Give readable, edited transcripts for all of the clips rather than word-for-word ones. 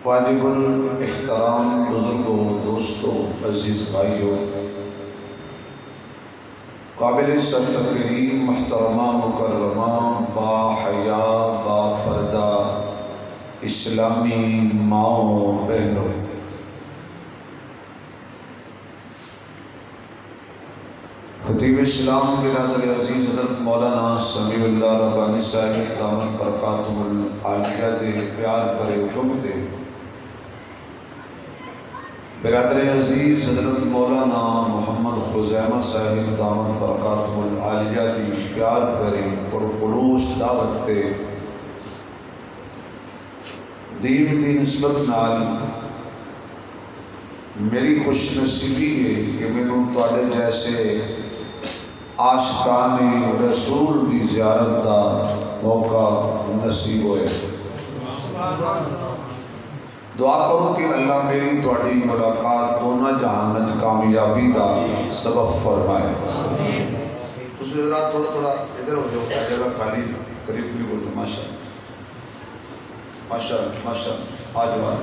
واجب الاحترام بزرگوں، دوستوں، عزیز بھائیوں، قابل سر تقریم محترمہ مکرمہ با حیا با پردہ اسلامی ماؤں بہنوں، خطیب اسلام برادر عزیز حضرت مولانا سمیع اللہ ربانی صاحب دامت برکاتہ العالیہ دے پیار بھرے حکم دے، برادر عزیز حضرت مولانا محمد خزیمہ صاحب دامت برکاتہ العالیہ دی پیار بھرے اور خلوص دعوت دے دین دی نسبت نال میری خوش نصیبی ہے کہ میں نے تواڈے جیسے عاشقان رسول دی زیارت دا موقع نصیب ہوئے۔ دعا کرو کہ اللہ میری تواڈی ملاقات دونوں جہان کامیابی دا سبب فرمائے۔ تسی حضرات تھوڑا ادھر ہو جاؤ، جگہ خالی قریب بھی ہو جاؤ۔ ماشاءاللہ ماشاءاللہ ماشاءاللہ، آ جاؤ۔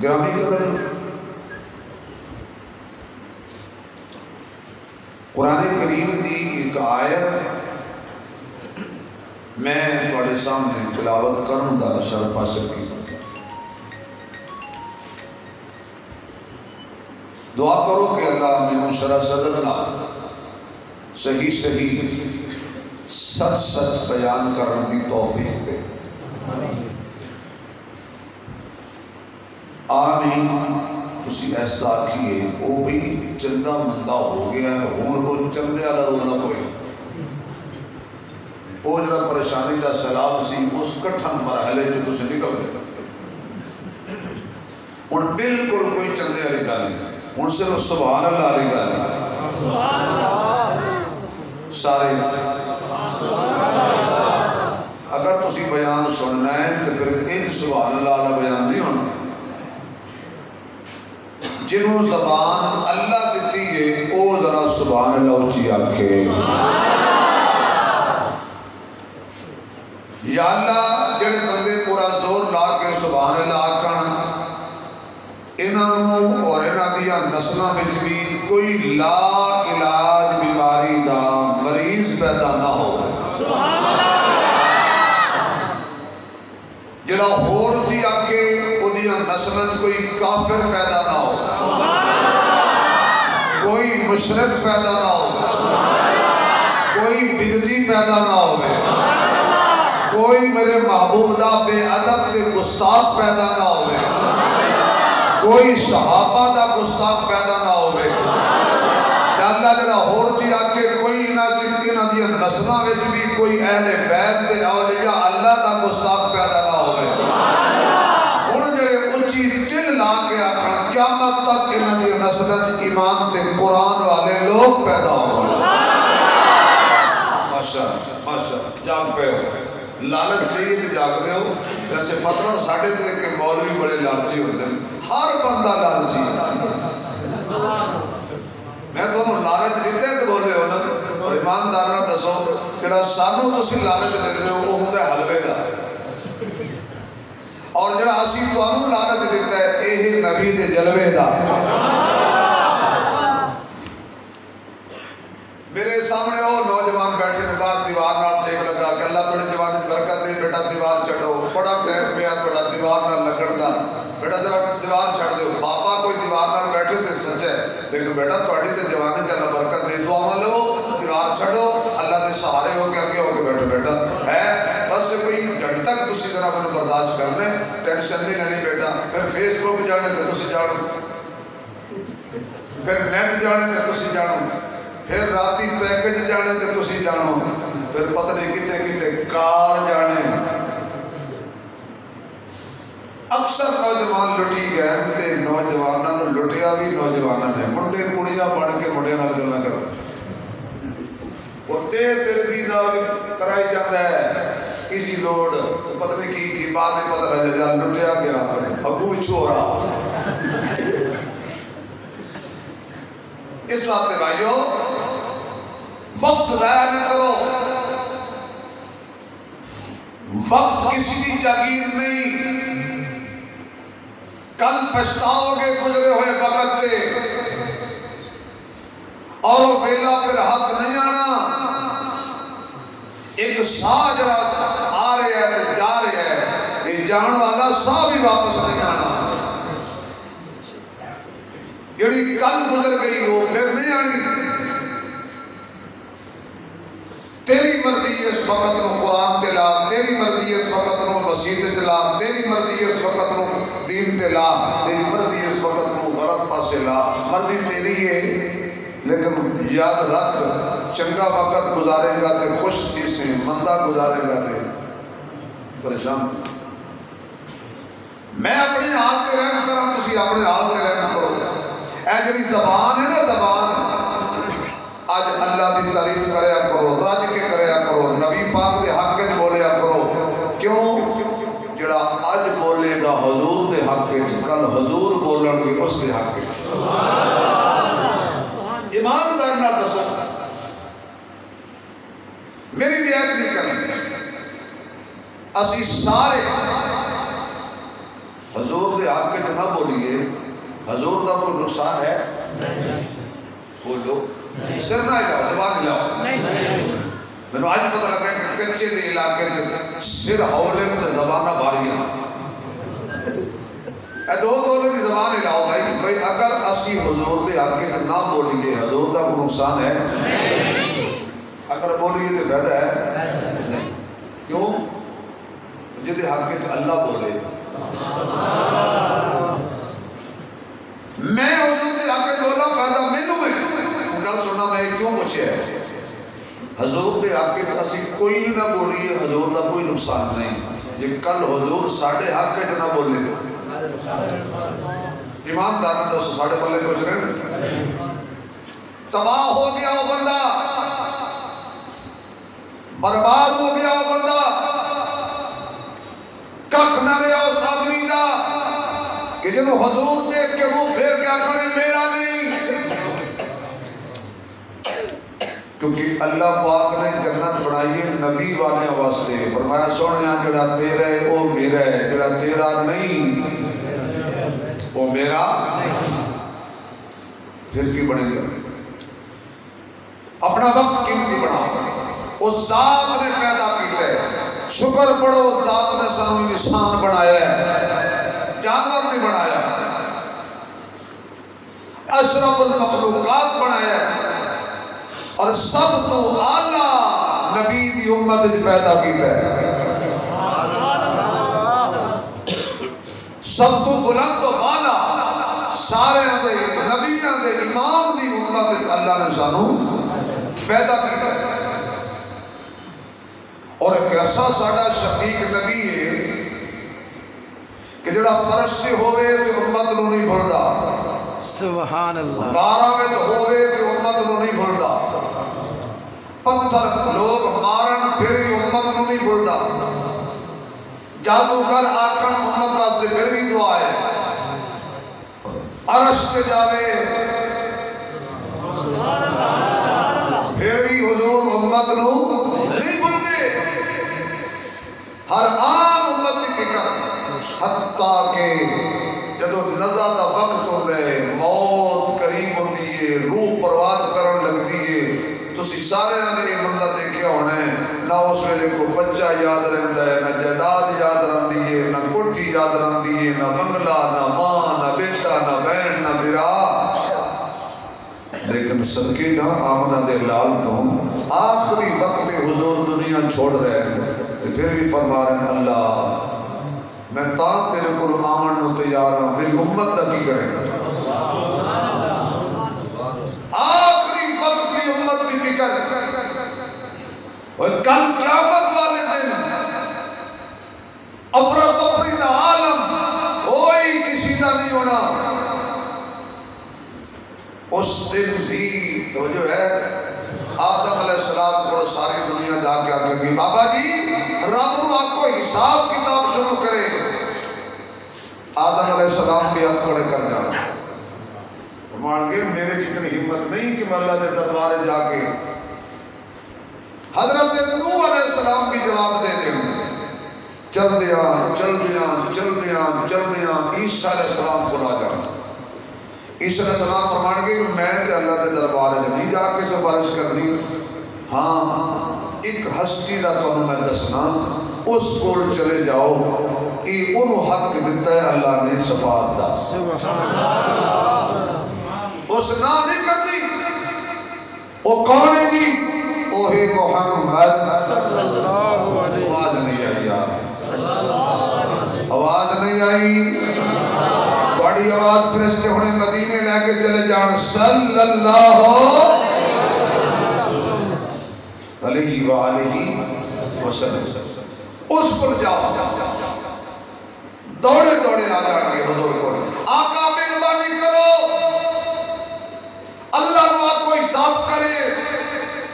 گرامی قدر، قرآن کریم دی ایک آیت میں تواڈے سامنے تلاوت کرن دا شرف حاصل کیتا۔ دعا کرو کہ اللہ مینوں شرح صدر نال صحیح سچ سچ بیان کرنے دی توفیق دے۔ آمین۔ تسی ایسا آکھیے وہ بھی چندہ مندہ ہو گیا ہے، ہون وہ چندے والا رونا کوئی، وہ جڑا پریشانی دا سیلاب سی اس کٹھن مرحلے جو تسی نکل گئے، ہن بالکل کوئی چندے والی گل نہیں، ہن صرف سبحان اللہ والی گل ہے۔ سارے اگر تسی بیان سننا ہے تو پھر ان سبحان اللہ والا بیان نہیں ہونا۔ جنہوں زبان اللہ دیتی ہے او ذرا سبحان اللہ اچھی آکھے۔ یا اللہ جڑے بندے پورا زور لا کے سبحان اللہ آکھن، انہوں اور انہاں دیا نسلوں وچ بھی کوئی لا علاج بیماری دا مریض پیدا نہ ہو۔ جڑا ہور دی آکے او دیا نسلوں کوئی کافر پیدا نہ ہو، کوئی مشرک پیدا نہ ہو، کوئی بدعتی پیدا نہ ہو، کوئی میرے محبوب دا بے ادب تے گستاخ پیدا نہ ہو، کوئی صحابہ دا گستاخ پیدا نہ ہو۔ یا اللہ جڑا ہور دی آکے کوئی انہاں دی نسلاں وچ بھی کوئی اہل بیت تے اولیاء اللہ دا گستاخ پیدا نہ ہو۔ ہن جڑے اونچی دل لا کے آکھن قیامت تک انہاں دی نسلاں وچ ایمان تے قرآن والے لوگ پیدا ہو۔ ماشاءاللہ ماشاءاللہ، جاگ پہ ہو، لالچ نہیں تو جاگ دے ہو۔ ویسے فترہ ساڑھے تے کہ مولوی بڑے لالچی ہوتے ہیں، ہر بندہ لالچی ہے۔ میں تو لالچ دیتے ہیں تو بولے ہو نا، اور ایماندار نہ دسو جڑا سانو تسی لالچ دیتے ہو وہ ہوں حلوے دا، اور جڑا اسی تانوں لالچ دیتا ہے یہ نبی دے جلوے دا۔ میرے سامنے وہ نوجوان بیٹھے نے بعد دیوار نال ٹیک لگا کہ اللہ تھوڑے جوان برکت دے، بیٹا دیوار چڑھو، بڑا ٹائم پیا تھوڑا دیوار نال لگن دا، بیٹا ذرا دیوار چڑھ دو۔ باپا کوئی دیوار نال بیٹھے تے سچ ہے، لیکن بیٹا تھوڑی تے جوانی چ اللہ برکت دے، دعا لو، دیوار چڑھو، اللہ دے سہارے ہو کے اگے ہو کے بیٹھو بیٹا ہے۔ بس کوئی گھنٹہ تک تسی ذرا مجھے برداشت کرنے، ٹینشن نہیں لینی بیٹا۔ پھر فیس بک جانے تے تسی جانو، پھر نیٹ جانے تے تسی جانو، پھر راتی پیکج جانے تے تسی جانو، پھر پتہ نہیں کتے کتے کار جانے۔ اکثر نوجوان لٹی گئے تے نوجوانوں نے لٹیا بھی نوجوانوں نے، منڈے کڑیاں بن کے منڈے نال گلاں کرو، وہ تیرگی نال کرائی جاتا ہے کسی لوڑ، پتہ نہیں کی بعد میں پتہ لگ جا لٹیا گیا اگو چھو رہا۔ اس واسطے بھائیو وقت ضائع نہ کرو، وقت کسی کی جاگیر نہیں، کل پچھتاؤ گے گزرے ہوئے وقت تے، اور وہ ویلا پھر ہاتھ نہیں آنا۔ ایک سا جڑا آ رہا ہے تے جا رہا ہے، یہ جان والا سا بھی واپس نہیں آنا۔ جڑی کل گزر گئی وہ پھر نہیں آنی۔ تیری مرضی اس وقت نو قرآن تے لا، تیری مرضی اس وقت نو مسجد تے لا، تیری مرضی اس وقت نو دین تے لا، تیری مرضی اس وقت نو غلط پاسے لا، مرضی تیری ہے۔ لیکن یاد رکھ، چنگا وقت گزارے گا تے خوش چیز سے، مندہ گزارے گا تے پریشان تھی۔ میں اپنے حال تے رحم کروں، تسی اپنے حال تے رحم کرو۔ اے جڑی زبان ہے نا، زبان آج اللہ دی تعریف کریا کرو، رج کے کریا کرو، نبی پاک دے حق وچ بولیا کرو۔ کیوں؟ جڑا اج بولے گا حضور دے حق وچ، کل حضور بولن گے اس دے حق وچ۔ ایماندار نال دسو، میری رعایت نہیں کرنی۔ اسی سارے حضور دے حق وچ نہ بولیے، حضور دا کوئی نقصان ہے؟ بولو، سر نہ ہلاؤ، زبان ہلاؤ۔ میں نے آج پتہ لگا کہ کچے دے علاقے سے سر ہولے میں زبانہ باریاں۔ اے دو دولے کی زبان ہلاؤ بھائی، اگر اسی حضور دے حق وچ نہ بولیے، حضور دا کوئی نقصان ہے؟ اگر بولیے تو فائدہ ہے؟ کیوں؟ جدے حق وچ اللہ بولے۔ میں حضور دے حق وچ بولا، فائدہ مینوں ہے۔ گل سننا، میں کیوں پوچھا ہے؟ حضور دے حق وچ اسی کوئی نہ بولیے، حضور دا کوئی نقصان نہیں۔ جے کل حضور ساڈے حق وچ نہ بولے، ایماندار نہ دسو، ساڈے پلے کچھ رہنا؟ تباہ ہو گیا وہ بندہ، برباد ہو گیا وہ بندہ، ککھ نہ رہا اس آدمی دا کہ جنہوں حضور دیکھ کے منہ پھیر کے آکھنے میرا نہیں۔ کیونکہ اللہ پاک نے جنت بنائی ہے نبی والے واسطے، فرمایا سونیا جڑا تیرا ہے وہ میرا ہے، جڑا تیرا نہیں وہ میرا۔ پھر کی بنے گا؟ اپنا وقت قیمتی بناؤ، اس ذات نے پیدا کیتا ہے، شکر پڑھو اس ذات نے سانو انسان بنایا ہے، جانور نہیں بنایا، اشرف المخلوقات بنایا ہے، اور سب تو اعلیٰ نبی دی امت پیدا کیتا ہے۔ سب تو بلند و بالا سارے دے نبیاں دے امام دی امت اللہ نے سانو پیدا کیتا ہے۔ اور ایک ایسا ساڈا شفیق نبی ہے کہ جڑا فرشتے ہوئے تے امت نو نہیں بھولدا، سبحان اللہ، غاراں وچ ہوئے تے امت نو نہیں بھولدا، پتھر لوگ مارن پھر امت نو نہیں بھولدا، جادوگر آکھن امت واسطے پھر بھی دعا ہے، عرش تے جاوے پھر بھی حضور امت نو نہیں بھولدے۔ ہر عام امت کی فکر، حتیٰ کہ جدو نزا دا وقت ہوتا ہے، موت قریب ہوتی ہے، روح پرواز کرن لگتی ہے، تو سارے نے یہ بندہ دیکھے ہونا ہے، نہ اس ویلے کو بچہ یاد رہتا ہے، نہ جائیداد یاد رہتی ہے، نہ کوٹھی یاد رہتی ہے، نہ بنگلہ، نہ ماں، نہ بیٹا، نہ بہن، نہ برا۔ لیکن صدقے نہ آمنہ دے لال تو آخری وقت حضور دنیا چھوڑ رہے ہیں، پھر بھی فرما رہے ہیں اللہ میں تاں تیرے کو آمن نو تیار ہوں، میری امت دا کی کرے گا؟ آخری وقت کی امت کی فکر، اور کل قیامت والے دن افراتفری دا عالم کوئی کسی دا نہیں ہونا۔ اس دن بھی توجہ ہے، آدم علیہ السلام کو ساری دنیا جا کے آکے گی بابا جی رب نو آپ کو حساب کتاب شروع کرے۔ آدم علیہ السلام بھی ہاتھ کھڑے کر جانا، فرمان گے میرے جتنی ہمت نہیں کہ میں اللہ دے دربارے جا کے۔ حضرت نوح علیہ السلام بھی جواب دے دیں، چل دیا عیسیٰ علیہ السلام کو لا جانا. عیسیٰ علیہ السلام فرمان گے کہ میں تے اللہ دے دربار نہیں جا کے سفارش کرنی. ہاں ایک ہستی دا تمہیں میں دسنا، اس کو چلے جاؤ، یہ انہوں حق دیتا ہے اللہ نے شفاعت دا. اس نہ نہیں کرنی. وہ کون ہے جی؟ وہی محمد صلی اللہ علیہ وسلم. آواز نہیں آئی یار، آواز نہیں آئی. بڑی آواز فرشتے ہونے مدینے لے کے چلے جان صلی اللہ علیہ وآلہ وسلم. اس کو جاؤ، دوڑے دوڑے آ جائیں گے حضور کو. آقا مہربانی کرو، اللہ کو آپ کو حساب کرے.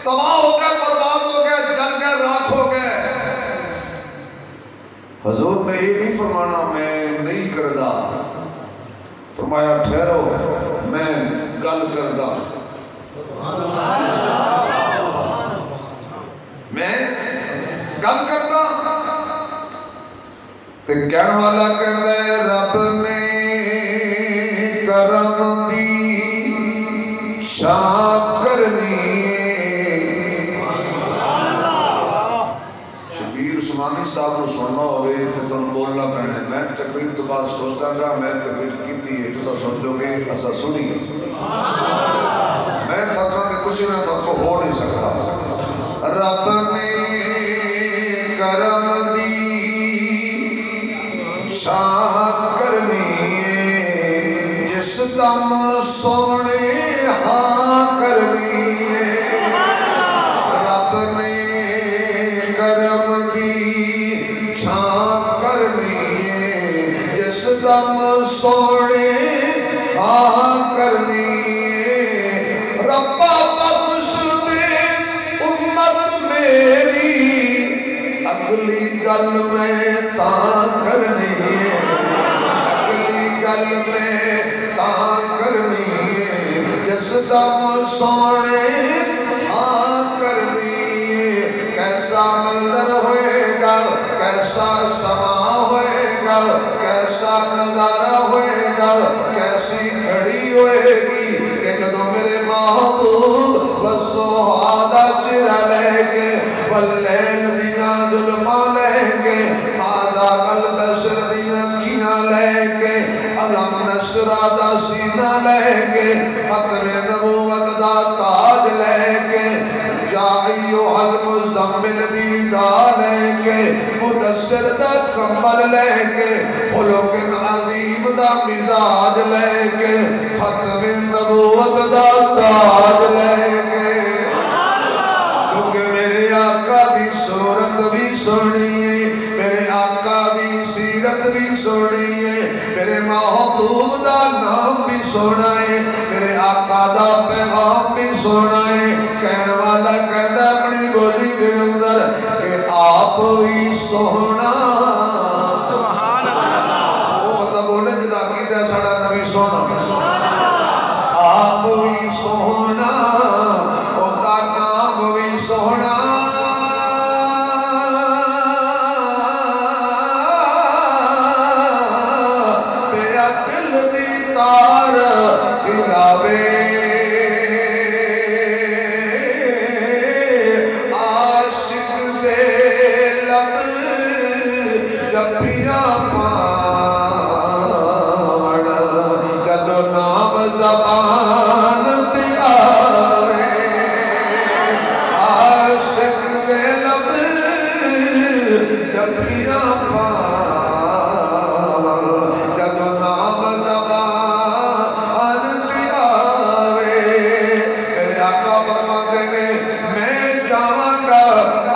تباہ ہو گئے، برباد ہو گئے، جل گئے، راکھ ہو گئے. حضور نے یہ نہیں فرمانا میں نہیں کردہ، فرمایا ٹھہرو میں گل کردہ. میں گل کردہ. تے کہن والا کہندا ہے رب نے کرم دی شان کرنی. شبیر عثمانی صاحب کو سننا ہوئے تو تم بولنا پڑنا ہے. میں تقریر تو بعد سوچتا گا میں تقریر کی ہے تو سوچو گے ایسا سنی ہے. میں تھکا کہ کچھ نہ تھکو ہو نہیں سکتا. رب نے کرم دی شان کرنی ہے، جس دم سونے ہاں کرنی ہے. رب نے کرم دی شان کرنی ہے، جس دم سونے ہاں کرنی ہے. ربا بخش دے امت میری، اگلی گل میں تاں کرنی ہے. اگلی گل میں تاں کرنی ہے، جس دم سونے ہاں کرنی ہے. کیسا منظر ہوئے گا، کیسا سما ہوئے گا، کیسا نظارہ ہوئے گا، کیسی کھڑی ہوئے گی کہ جدو میرے محبوب وسوہادہ چرہ لے کے واللیل دیاں ظلمہ لے کے آدھا قلب بشر دیاں کھیاں لے کے علم نشرہ دا سینہ لے کے ختم نبوت دا تاج لے کے یا ایوہ المزمل دی دا لے کے مدثر دا کمبل لے کے خلق عظیم دا مزاج لے کے ختم نبوت دا تاج لے کے. کیونکہ میرے آقا دی صورت بھی سنی ہے، میرے آقا دی سیرت بھی سنی ہے، میرے محبوب دا نام بھی سونا ہے، میرے آقا دا پیغام بھی سونا ہے. کہنے والا کہتا اپنی بولی دے اندر کہ آپ ہی سونا. سبحان اللہ. وہ بندہ بولے جدا کی دے سڑا نبی سونا. آپ ہی سونا، ان کا نام بھی سونا. میرا دل دی تار ہلاوے، عاشق دے لب جپیاں پان، جدو نام زبان تے آوے. عاشق دے لب جپیاں پان، جدو نام زبان تے آوے. میرے آقا فرماندے نے میں جاواں گا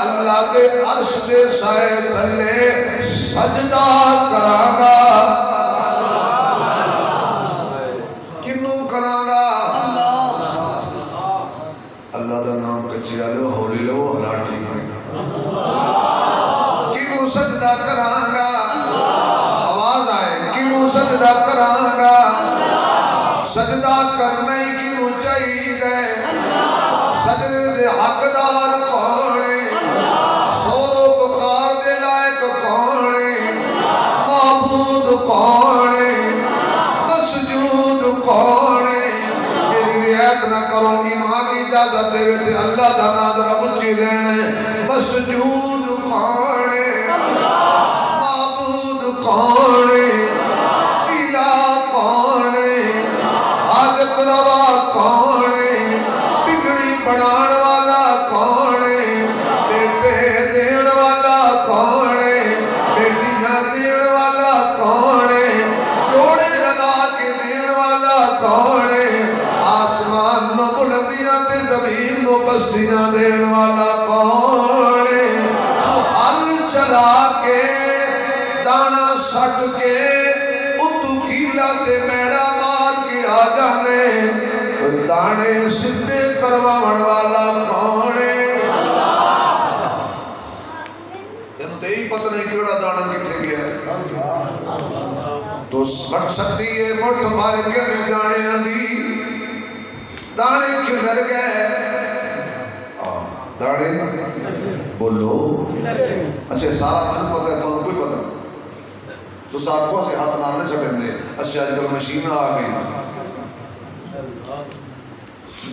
اللہ دے عرش دے سائے تھلے سجدہ کراں گا. کنوں کراں گا؟ اللہ دا نام کچیا لو، ہولی لو، ہلاٹی کریں. کنوں سجدہ کراں گا؟ آواز آئے. کنوں سجدہ کراں گا؟ سجدہ کرنا ہی کنوں چاہیے. سجدے دے حقدار کون ہے؟ سورو پکار دے لائق کون ہے؟ کرو ایمان کی اجازت دے تے اللہ دا نام ذرا اونچی لینا ہے مسجود کون ہے معبود کون ہے الہ کون ہے حاجت روا کون ہے بگڑی بنان والا کون ہے بیٹے دین والا کون ہے بیٹیاں دین والا کون ہے جوڑے رلا کے دین والا کون ہے آسمان نو بلندیاں تے زمین نو پستیاں دین والا کون ہے تو حل چلا کے دانا سٹ کے اتو کھیلا تے میڑا مار کے آ جانے دانے سدھے کرواون والا کون ہے تینوں تے ہی پتہ نہیں کیڑا دانا کتھے گیا ہے تو سٹ سکتی ہے مٹھ مار کے میں دانے دی دانے کیوں ڈر گئے دانے بولو اچھا سارا من پتہ ہے تو کوئی پتہ تو ساتھوں سے ہاتھ نالنے چھڑیں دے اچھا آج کل مشینہ آ گئی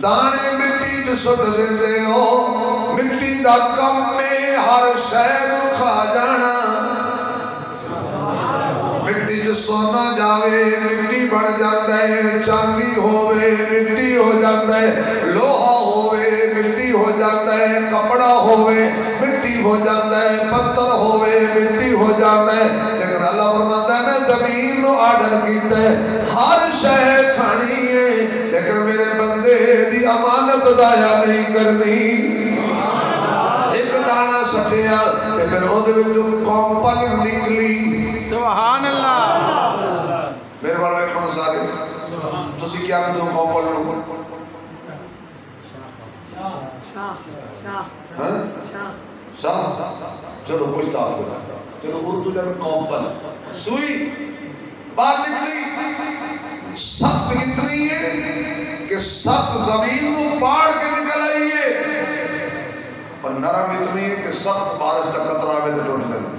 دانے مٹی جو سٹ دے ہو مٹی دا کم میں ہر شہر کھا جانا مٹی جو سونا جاوے مٹی بڑھ جاتا ہے چاندی ہوئے مٹی ہو جاتا ہے لوہا ہوئے مٹی ہو جاتا ہے کپڑا ہوئے مٹی ہو جاتا ہے پتھر ہوئے مٹی ہو جاتا ہے لیکن اللہ فرماتا ہے میں زمین نو آرڈر کیتا ہے ہر شے کھانی ہے لیکن میرے بندے دی امانت ضائع نہیں کرنی ایک دانا سٹیا تے پھر اودے وچوں کمپل نکلی سبحان اللہ میرے بارے میں کھانا سارے تسی کیا کہتے ہو کمپل نو شاہ چلو کچھ تاک ہوتا چلو اردو جب کمپل سوئی بات نکلی سخت اتنی ہے کہ سخت زمین کو پاڑ کے نکل آئی ہے اور نرم اتنی ہے کہ سخت بارش کا قطرہ میں تے ٹوٹ جاتی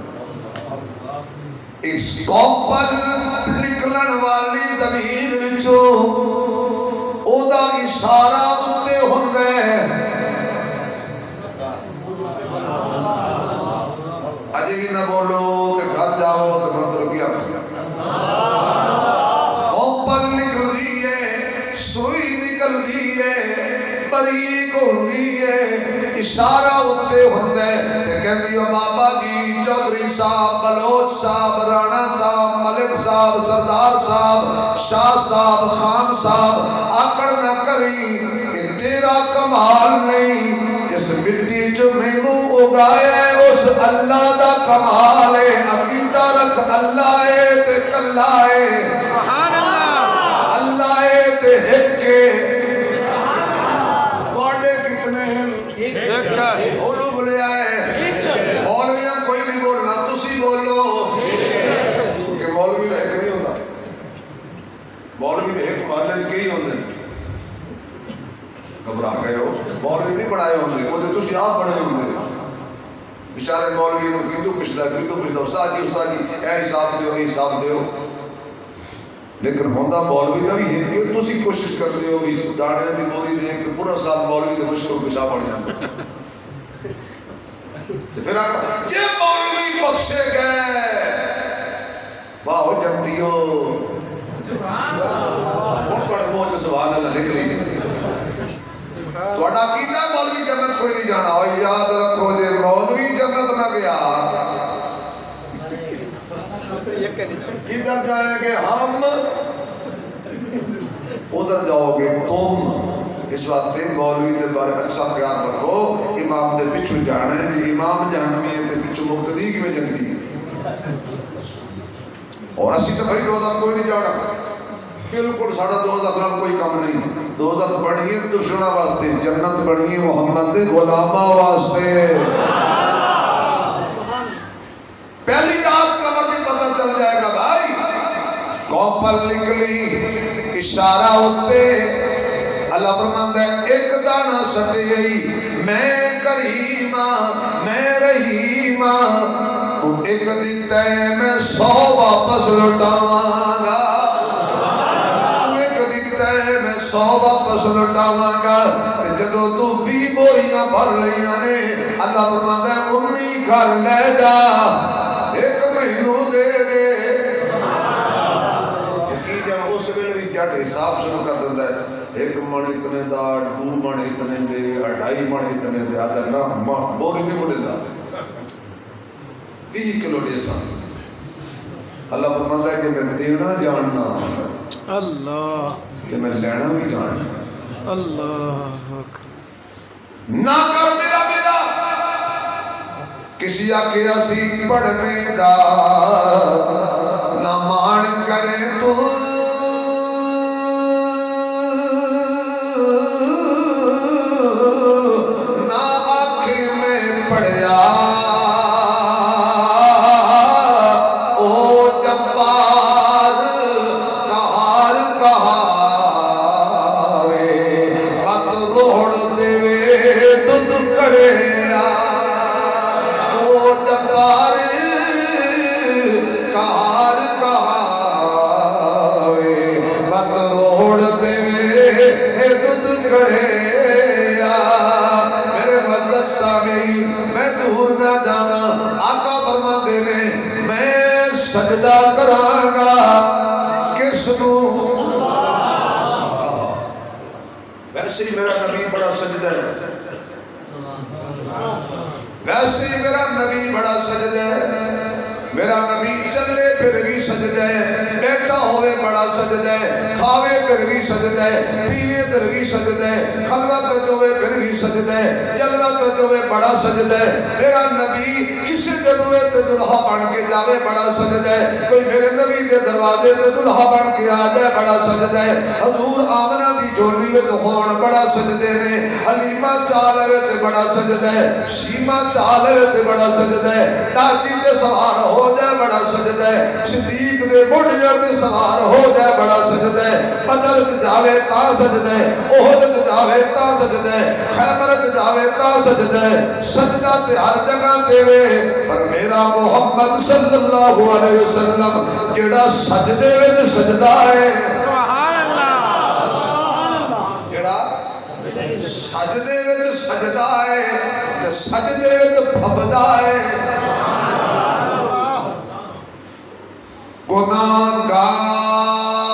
اس کمپل نکلن والی زمین وچوں اودا اشارہ اتے ہوندا ہے اجے بھی نہ بولو تے گھر جاؤ تے منتر کیا کمپل نکل دی ہے سوئی نکل دی ہے بریک ہوندی ہے اشارہ اتے ہوندا ہے تے کہندی او بابا جی چودھری صاحب بلوچ صاحب رانا صاحب ملک صاحب سردار صاحب شاہ صاحب خان صاحب آکڑ نہ کری کہ تیرا کمال نہیں جس مٹی جو مینوں اگایا ہے اس اللہ دا کمال ہے عقیدہ رکھ اللہ ہے تے کلا ہے سبحان اللہ اللہ ہے تے ایک ہے توڑے کتنے ہیں ایک بولو بولے آئے مولویاں کوئی نہیں بولنا تسی بولو کیونکہ مولوی رہ کے نہیں ہوتا مولوی رہ کے مالے کئی ہوندے گھبرا گئے ہو مولوی نہیں بڑھائے ہوندے وہ تو تسی آپ بڑھے ہوندے بیچارے مولوی نو کیندو پچھلا استاد جی اے حساب دیو اے حساب دیو لیکن ہوندا مولوی دا بھی ہے کہ تسی کوشش کر دیو بھی داڑے دی بوری دے کہ پورا سال مولوی دے مشکل پیشاب بڑھ جاتا تو پھر آتا یہ مولوی بخشے گئے واہ جمتیو وہ کڑ موج سبحان اللہ نکلی توڑا کیتا مولوی جنت کوئی نہیں جانا اور یاد رکھو جے مولوی جنت نہ گیا ادھر جائیں گے ہم ادھر جاؤ گے تم اس وقت مولوی دے بارے اچھا خیال رکھو امام دے پچھو جانا ہے جی امام جہنمی ہے دے پچھو مقتدی کی میں جنتی ہے اور اسی تو بھائی دوزہ کوئی نہیں جانا بالکل ساڑھا دوزہ کا کوئی کم نہیں دوزہ بڑھی ہے دشنہ واسطے جنت بڑھی ہے محمد غلامہ واسطے پہلی رات کا وقت پتہ چل جائے گا بھائی کمپل نکلی اشارہ ہوتے اللہ فرماندا ہے ایک دانہ سٹی میں کریمہ میں رحیمہ تو ایک دیتا ہے میں 100 واپس لٹاواں گا تو ایک دیتا ہے میں 100 100 واپس لٹاواں گا جدو تو 20 بوریاں بھر لیاں نے اللہ فرماتا ہے 19 گھر لے جا 1 مہینوں دے دے کی جا اس ویلے بھی جٹ حساب شروع کر دیندا ہے 1 من اتنے دا 2 من اتنے دے 2.5 من اتنے دے آدھا نا بوری نہیں بولے دا 20 کلو دے سا اللہ فرماتا ہے کہ میں دینا جاننا اللہ کہ میں لینا بھی جاننا اللہ نہ کر میرا کسی آکھیا سی پڑھنے دا نہ مان کرے تو نہ آنکھیں میں پڑھیا او جبار کہار کہاوے بات روڑ دے دودھ کڑیا او جبار کہار کہاوے بات روڑ دے دودھ کڑیا میرے مدد سامعین میں دور نہ جانا آقا فرما دے میں سجدہ کراں گا کس نو ویسے ہی میرا نبی بڑا سجدہ ہے ویسے ہی میرا نبی بڑا سجدہ ہے میرا نبی چلے پھر بھی سجدہ ہے بیٹھا ہوئے بڑا سجدہ ہے کھاوے پھر بھی سجدہ ہے پیوے پھر بھی سجدہ ہے خلوت جو ہے پھر بھی سجدہ ہے جلوت جو ہے بڑا سجدہ ہے میرا نبی کسی دلوے تے دلہا بن کے جاوے بڑا سجدہ ہے کوئی میرے نبی دے دروازے تے دلہا بن کے آ جائے بڑا سجدہ ہے حضور آمنہ دی جھولی وچ ہون بڑا سجدے نے حلیمہ چالے تے بڑا سجدہ ہے شیمہ چالے تے بڑا سجدہ ہے داجی تے سوار ہو جائے بڑا سجدہ ہے صدیق دے بڑھیا تے سوار ہو جائے بڑا سجدہ ہے بدر تے جاوے تا سجدہ ہے احد تے جاوے تا سجدہ ہے خیبر تے جاوے تا سجدہ ہے سجدہ تے ہر جگہ تے وے پر میرا محمد صلی اللہ علیہ وسلم جڑا سجدے وچ سجدہ ہے سبحان اللہ جڑا سجدے وچ سجدہ ہے تے سجدے وچ پھبدا ہے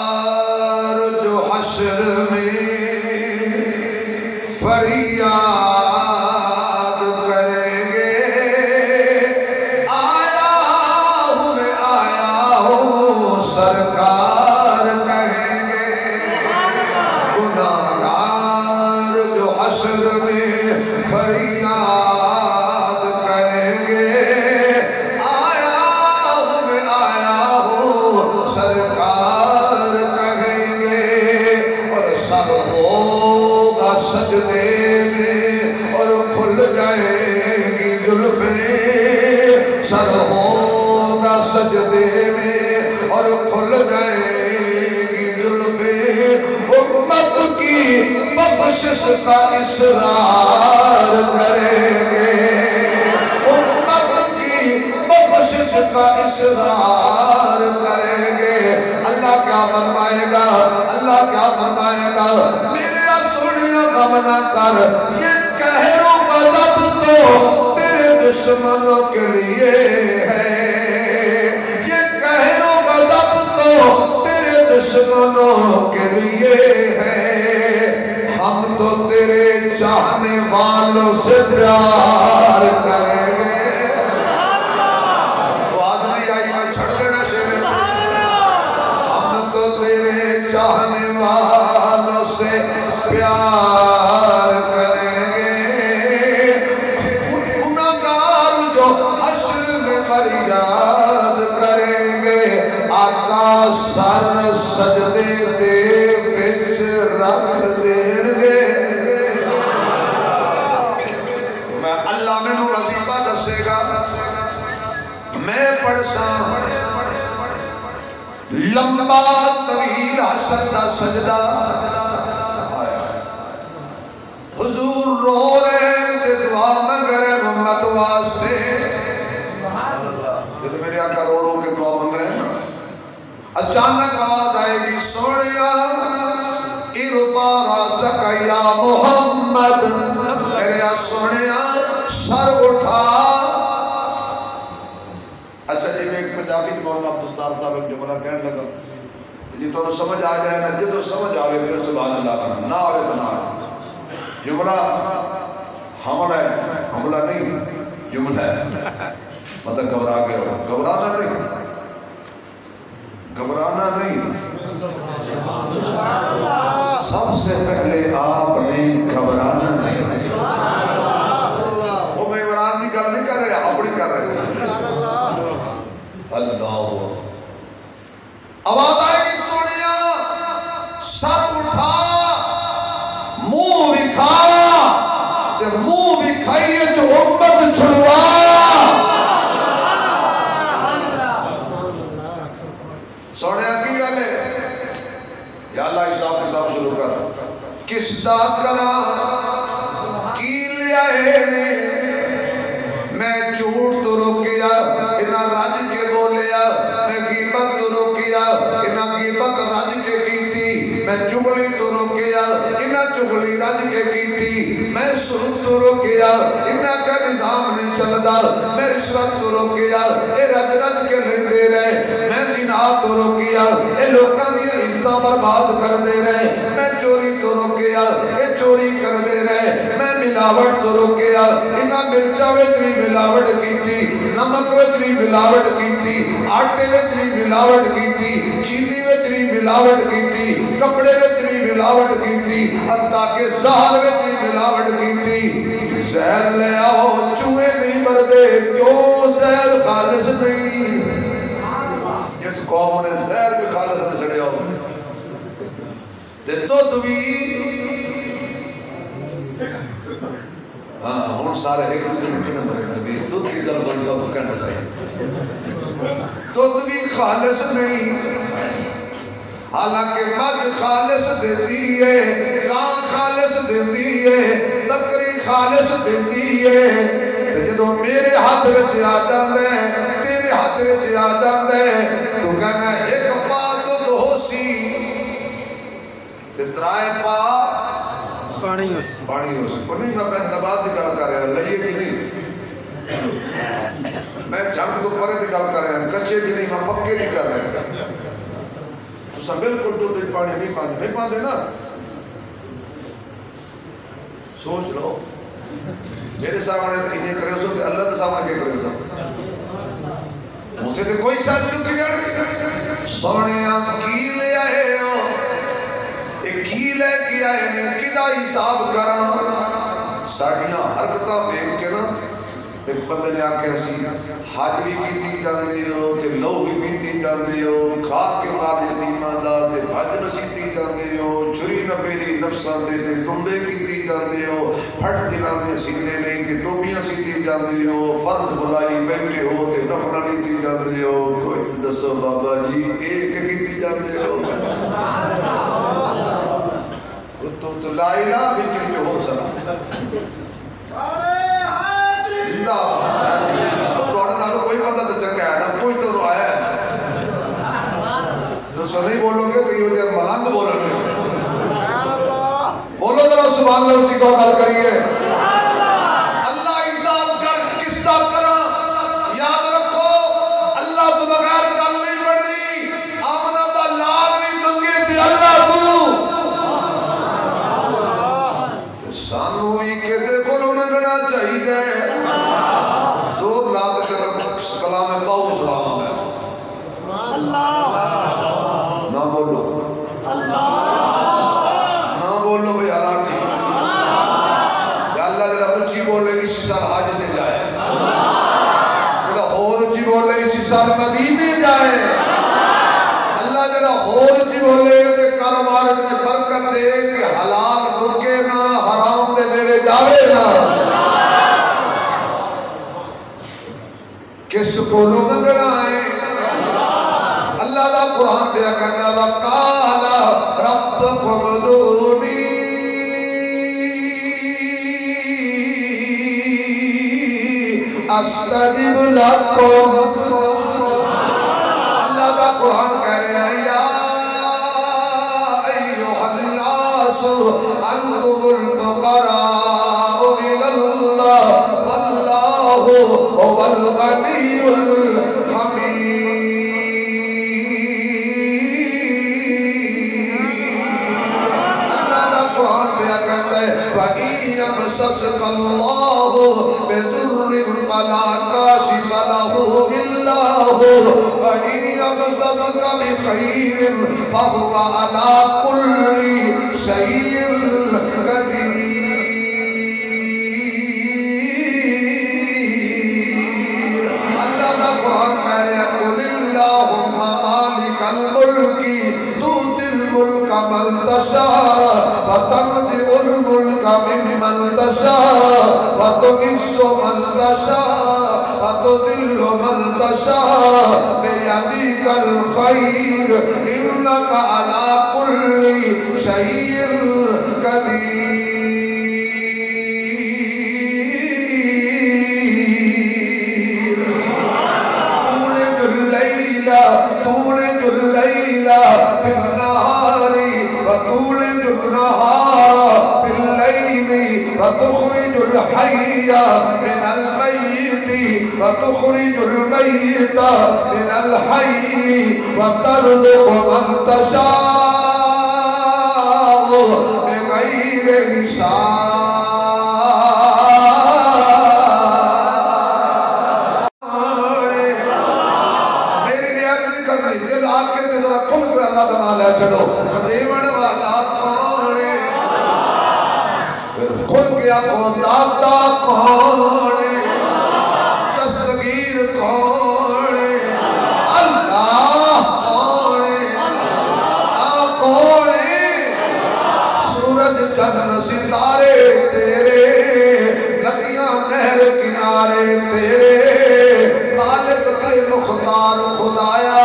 گناہگار جو حشر میں فریاد کریں گے آیا ہوں سرکار کہیں گے گناہگار جو حشر میں فریاد کریں گے سرکار کہیں گے اور سب ہوگا سجدے میں اور کھل جائیں گی زلفیں سر ہوگا سجدے میں اور کھل جائیں گی زلفیں امت کی بخشش کا اصرار کریں گے امت کی بخشش کا اصرار کریں گے اللہ کیا فرمائے گا اللہ کیا فرمائے گا میرے سنیا غم نہ کر یہ قہر و غضب تو تیرے دشمنوں کے لیے ہے یہ قہر و غضب تو تیرے دشمنوں کے لیے ہے ہم تو تیرے چاہنے والوں سے پیار کریں گے چاہنے والوں سے پیار کریں گے گناہگار جو حشر میں فریاد کریں گے آقا سر سجدے دے وچ رکھ دیں گے میں اللہ میں وظیفہ دسے گا میں پڑھسا لمبا طویل حشر دا سجدہ حضور رو رہے تے دعا مانگ رہے ہیں امت واسطے یہ تو میرے آقا رو رو کے دعا مانگ رہے ہیں اچانک آواز آئے گی سونیا ارفع یا محمد میرے سونے سر اٹھا. اچھا جی میں ایک پنجابی مولانا عبدالستار صاحب ایک جملہ کہنے لگا جی تو سمجھ آ جائے نا جدو سمجھ آوے پھر سبحان اللہ کرنا نہ آوے تو نہ آوے. جملہ حملہ ہے حملہ نہیں جملہ ہے مطلب گھبرا گئے ہو گھبرانا نہیں سب سے پہلے آپ نے گھبرانا نہیں. وہ میں عمران کی گل نہیں کر رہے اپنی کر رہے. اللہ آواز آئے گی سونیا سر اٹھا منہ وکھایا تے منہ وکھائیے جو امت چھڑوا. سونیا کی گل ہے یا اللہ حساب کتاب شروع کر کس دا کرا کی لیا نے میں جھوٹ تو روکیا انہاں رج کے بولیا میں غیبت تو روکیا انہاں غیبت رج کے کیتی میں چغلی تو روکیا انہاں چغلی رج کے کیتی میں سود تو روکیا انہاں کا نظام نہیں چلدا میں رشوت تو روکیا اے رج رج کے لیندے رہے میں زنا تو روکیا اے لوکاں دی عزتاں برباد کر دے رہے میں چوری تو روکیا اے چوری کر دے رہے میں ملاوٹ تو روکیا انہاں مرچاں وچ بھی ملاوٹ کیتی نمک وچ بھی ملاوٹ کیتی آٹے وچ بھی ملاوٹ کیتی چینی وچ بھی ملاوٹ کیتی کپڑے وچ بھی ملاوٹ کیتی حتیٰ کہ زہر وچ بھی ملاوٹ کیتی. زہر لے آؤ چوہے نہیں مردے کیوں زہر خالص نہیں. جس قوم نے زہر بھی خالص نہ چھڑے ہو تے دودھ بھی ہاں ہن سارے ایک دوسرے کنے مرے بھی دودھ کی گل بن سب کہنا چاہیے. دودھ بھی خالص نہیں حالانکہ مجھ خالص دیتی ہے گاں خالص دیتی ہے بکری خالص دیتی ہے. جدو میرے ہاتھ وچ آ جاندا ہے تیرے ہاتھ وچ آ جاندا ہے تو کہنا ایک پا دودھ ہو سی تے ترائے پا پانی ہو سی پر نہیں. میں فیصلہ باد کی گل کر رہا لئیے جی نہیں میں جنگ تو پرے کی گل کر رہا کچے جی نہیں میں پکے نہیں کر رہا. تو سب بالکل دودھ پانی نہیں پاندے نا. سوچ لو میرے سامنے تو یہ کرے سو کہ اللہ کے سامنے کیا کرے سو مجھے تو کوئی چاہت نہیں کی جانے. سونے کی لے آئے ہو ایک کی لے کیا ہے نے کدہ حساب کرا ساڑیاں حرکتہ بیک کے نا ایک بندے نے آکے اسی حاج بھی کیتی جاندے ہو تے لو بھی پیتی جاندے ہو کھا کے مار یتیمہ دا تے بھج نسیتی جاندے ہو چھری نفیری نفسان دے تے تمبے کیتی جاندے ہو پھٹ دلان دے سیدھے نہیں تے ٹوپیاں سیدھی جاندے ہو فرض بلائی بیٹھے ہو تے نفلہ لیتی جاندے ہو. کوئی دسو بابا جی ایک کیتی جاندے ہو تو لا الہ بھی جو ہو سنا زندہ توڑے نالو کوئی بندہ تو چنگا ہے نا کوئی تو رویا ہے تو سو نہیں بولو گے تو یہ جب ملنگ بولو گے بولو ذرا سبحان اللہ اسی کو حل کریے. اللہ انتاب کر کس طرح کرا یاد رکھو اللہ تو بغیر گل نہیں بڑھنی آمنہ دا لال نہیں منگے تھے اللہ تو سانو ہی کہ دیکھو لو منگنا چاہیے زور لات کے کلام پاؤ سلام ہے نہ بولو بھئی حالات تھی یا اللہ جرہ اچھی بولے اسی سال حاج دے جائے جرہ اور اچھی بولے اسی سال مدینے جائے اللہ جرہ اور اچھی بولے دے کاروبار میں برکت دے کہ حلال رکے نہ حرام دے نیڑے جاوے نہ. کس کو لوگ منگنا ہے اللہ دا قرآن پہ کہنا وَقَالَ رَبُّكُمُ ادْعُونِي أَسْتَجِبْ لَكُمْ. اللہ دا قرآن کہہ رہے ہیں یا ایوہ الناس انتم الفقراء الى اللہ واللہ هو الغنی الحمید۔ اللہ دا قرآن پہ کہتا ہے وَإِن يَمْسَسْكَ اللَّهُ بِضُرٍّ فَلَا كَاشِفَ لَهُ إِلَّا هُوَ وَإِن يَمْسَسْكَ بِخَيْرٍ فَهُوَ عَلَى كُلِّ شَيْءٍ قدیر۔ اللہ دا قرآن کہہ رہے ہیں قُلِ اللَّهُمَّ مَالِكَ الْمُلْكِ تُؤْتِي الْمُلْكَ مَن تَشَاءُ وَتَنزِعُ الْمُلْكَ مِمَّن تَشَاءُ وَتُعِزُّ مَن تَشَاءُ وَتُذِلُّ مَن تَشَاءُ بِيَدِكَ الْخَيْرُ إِنَّكَ عَلَى كُلِّ شَيْءٍ قدیر۔ تولج الليل في النهار وتولج النهار في الليل وتخرج الحي من الميت وتخرج الميت من الحي وترزق من تشاء بغير حساب۔ دل آگ کے دل کھل کر اللہ کا نام لے چلو دیون والا کون ہے کھل گیا کو داتا کون ہے دستگیر کون ہے اللہ کون ہے کون ہے سورج چند ستارے تیرے ندیاں نہر کنارے تیرے مالک تے مختار خدایا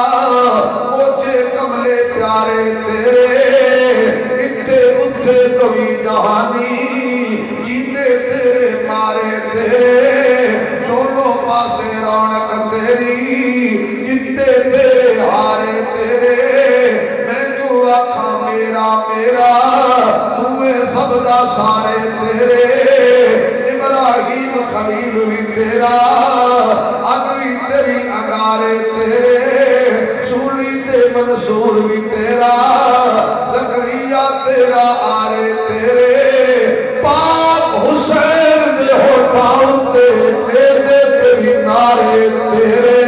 کوچے کملے پیارے تیرے اتھے اتھے کوئی جہانی جیتے تیرے مارے تیرے دونوں پاسے رونق تیری جیتے تیرے ہارے تیرے میں جو آکھا میرا میرا توے سب دا سارے تیرے ابراہیم خلیل بھی تیرا اگری تیری انگارے تیرے سولی تے منصور بھی تیرا زکریا تیرا آرے تیرے پاک حسین دے ہوٹاؤں تے نیزے تیری نارے تیرے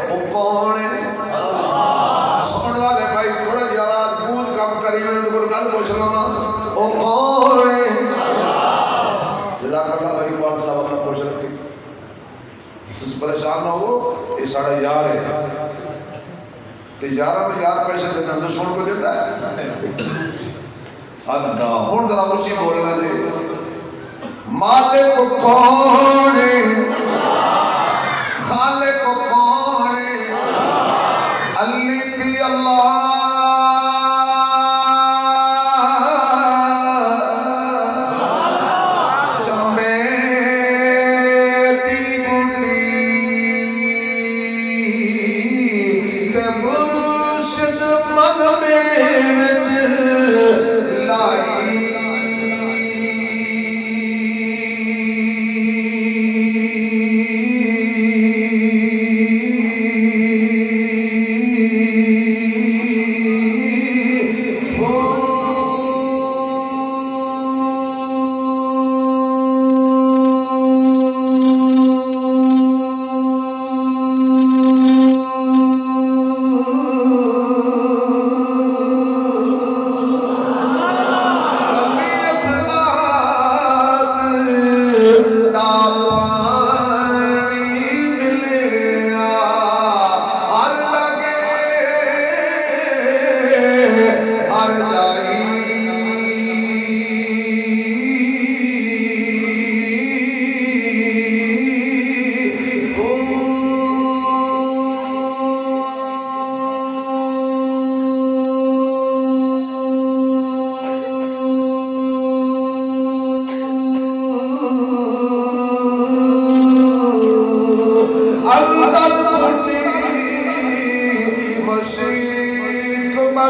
وہ کون ہے سمجھ والے بھائی تھوڑا جی آواز بول کم کری میں نے گل پوچھ رہا وہ کون ہے جزاک اللہ بھائی بات صاحب اپنا پوچھ رکھے تم پریشان نہ ہو یہ ساڑھا یار ہے کہ یارہ میں یار پیسے دیتا ہے دشمن کو دیتا ہے اللہ ہون ذرا اچھی بولنا دے مالک کون ہے خالق کون ہے علی فی اللہ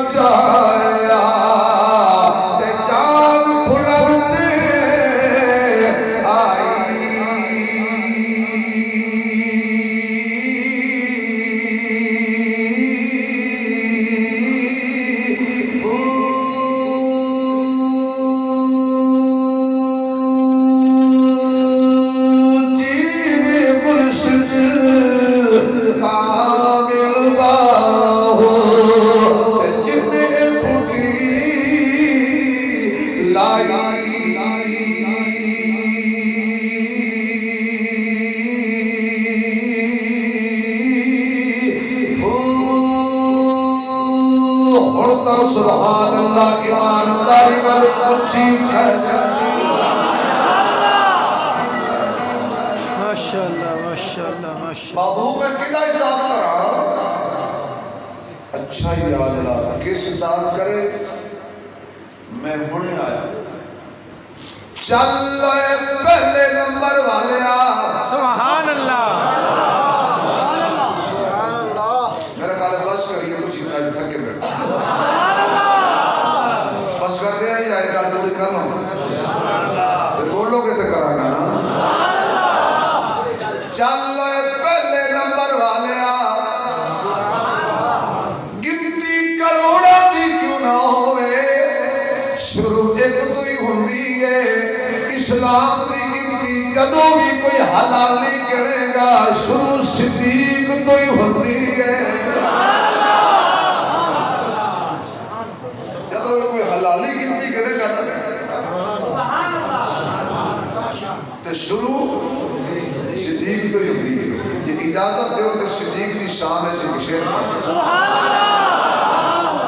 بچایا تے جان پھلوتے سبحان اللہ ایمانداری وال اونچی ماشاءاللہ ماشاءاللہ ماشاءاللہ بابو میں کدھا حساب کرا اچھا یا اللہ کس حساب کرے میں ہونے آیا چلو پہلے نمبر والے سبحان اللہ میرے خیال ہے بس کریے تو سیدھا تھک کے بیٹھا بس کر دیا یا ایک آدھ پوری کر لوں پھر بولو گے تو کرا گا نا چلو پہلے نمبر والے گنتی کروڑا دی کیوں نہ ہوئے شروع ایک تو ہی ہوندی ہے اسلام دی گنتی کدو بھی کوئی حلالی کرے گا شروع صدیق تو ہی ہوندی ہے کدو بھی کوئی حلالی گنتی کرے گا تو شروع صدیق تو ہی ہوندی ہے یہ اجازت دے ہوتے صدیق کی شان ہے جن شیر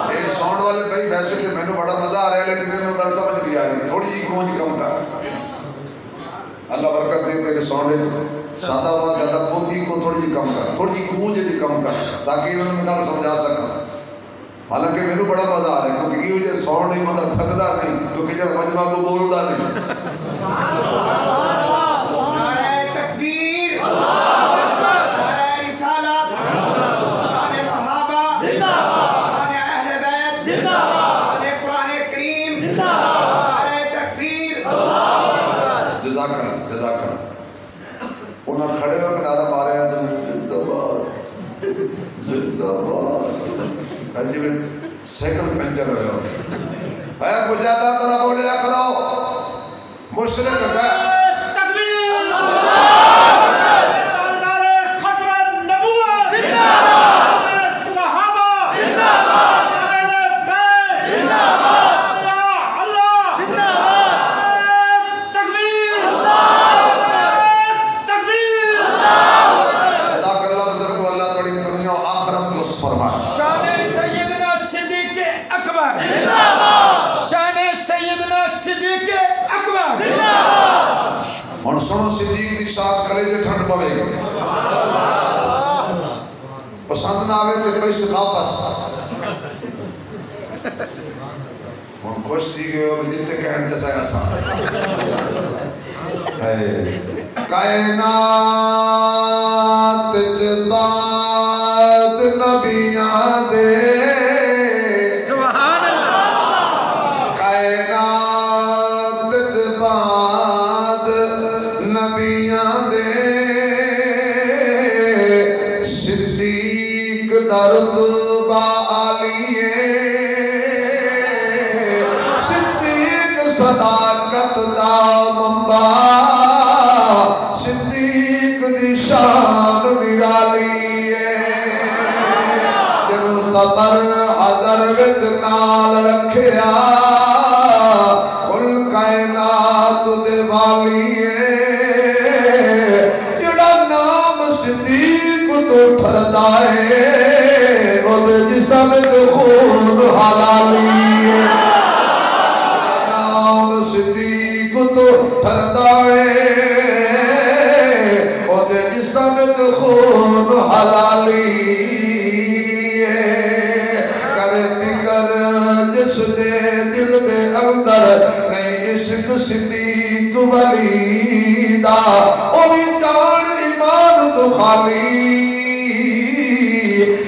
اے ساؤنڈ والے بھائی ویسے کہ میں نے بڑا مزہ آ رہا ہے لیکن انہوں نے سمجھ دیا ہے تھوڑی جی گونج کم کر اللہ برکت دے تیرے ساؤنڈ سادہ بات زیادہ کھوتی کو تھوڑی جی کم کر تھوڑی جی گونج جی کم کر تاکہ انہوں نے سمجھا سکتا حالانکہ میں نے بڑا مزہ آ رہا ہے کیونکہ یہ جو ساؤنڈ نہیں مطلب تھکدا نہیں کیونکہ جب مجمع کو بولدا نہیں انہاں کھڑے ہو کے نعرہ مارے ہیں تو زندہ باد جی سیکل پنچر ہوئے ہو ہے کچھ زیادہ طرح بولے یا کرو مشرک ہے ہن سنو صدیق دی شان کرے جے ٹھنڈ پوے گی پسند نہ آوے تے پیسے واپس ہن خوش تھی گئے ہو جتنے کہن جیسا ایسا کائنات جباد نبیاں دے سبحان اللہ کائنات جباد نبیاں دے صدیق درتبہ علیے صدیق صداقت دا منبع صدیق دی شان نرالی ہے جنہوں قبر حضر وچ نال رکھیا کل کائنات دے والی ہے جڑا نام صدیق تو ٹھردا ہے او دے جسم تے خون حلالی ہے نام صدیق تو ٹھردا ہے او دے جسم تے خون حلالی ہے کر فکر جس دے دل دے اندر نہیں عشق صدیق ولی دا او بھی جان ایمان تو خالی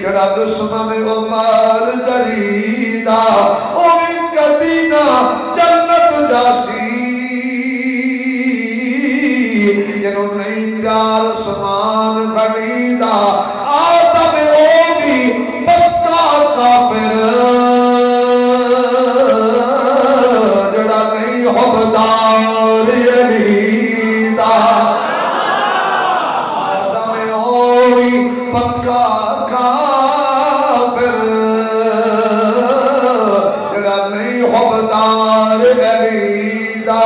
جڑا دشمن عمر جری دا اوی کدی نہ جنت جاسی جنوں نہیں پیار سمان غنی دا آدم اوی پکا کافر جڑا نہیں حبدار علی دا آدم اوی پکا کافر جڑا نہیں حبدار علی دا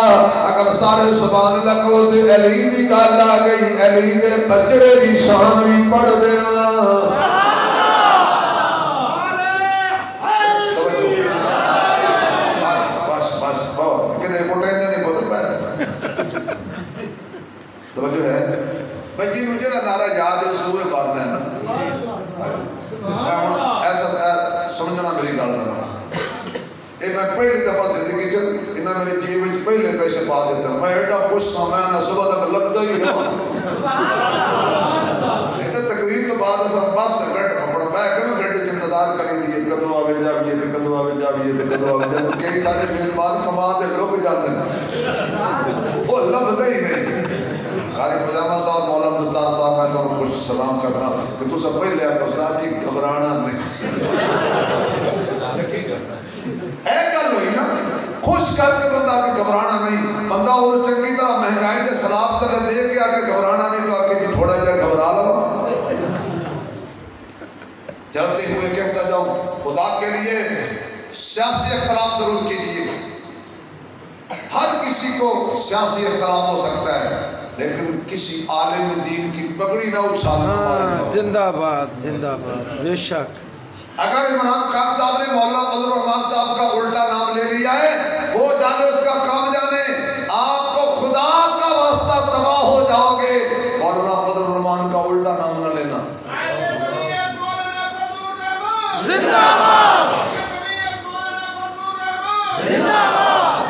اگر سارے سبحان اللہ کو دے علی دی گل آ گئی علی دے بچڑے دی شان بھی پڑھ دے توجہ ہے بھائی جی مجھے نعرہ یاد ہے اس ہوئے بات میں ایسا سمجھنا میری گل نہ یہ میں پہلی دفعہ زندگی چ انہاں میرے جیب وچ پہلے پیسے پا دیتا میں ایڈا خوش تھا میں نہ صبح تک لگتا ہی رہا تقریر تو بعد اساں بس گھٹ پڑا میں کہ گھنٹے انتظار کریں دیے کدو آوے جاویے تے کدو آوے جاویے تے کدو آوے جاویے کئی سارے میزبان کما دے لوگ جاندے وہ لبدا ہی نہیں قاری پجامہ صاحب مولانا دستار صاحب میں تو خوش سلام کرنا کہ تو سب پہلے آتا استاد جی گھبرانا نہیں ہے گل ہوئی نا خوش کر کے بندہ آ کے گھبرانا نہیں بندہ وہ چنگی طرح مہنگائی سے سلاب تلے دے کے آ کے گھبرانا نہیں تو آ کے جی تھوڑا جا گھبرا لو چلتے ہوئے کہتا جاؤں خدا کے لیے سیاسی اختلاف ضرور کیجیے ہر کسی کو سیاسی اختلاف ہو سکتا ہے لیکن کسی عالم دین کی پگڑی نہ اچھالنا زندہ باد بے شک اگر عمران خان صاحب نے مولانا فضل الرحمان صاحب کا الٹا نام لے لیا ہے وہ جانے اس کا کام جانے آپ کو خدا کا واسطہ تباہ ہو جاؤ گے مولانا فضل الرحمان کا الٹا نام نہ لینا زندہ باد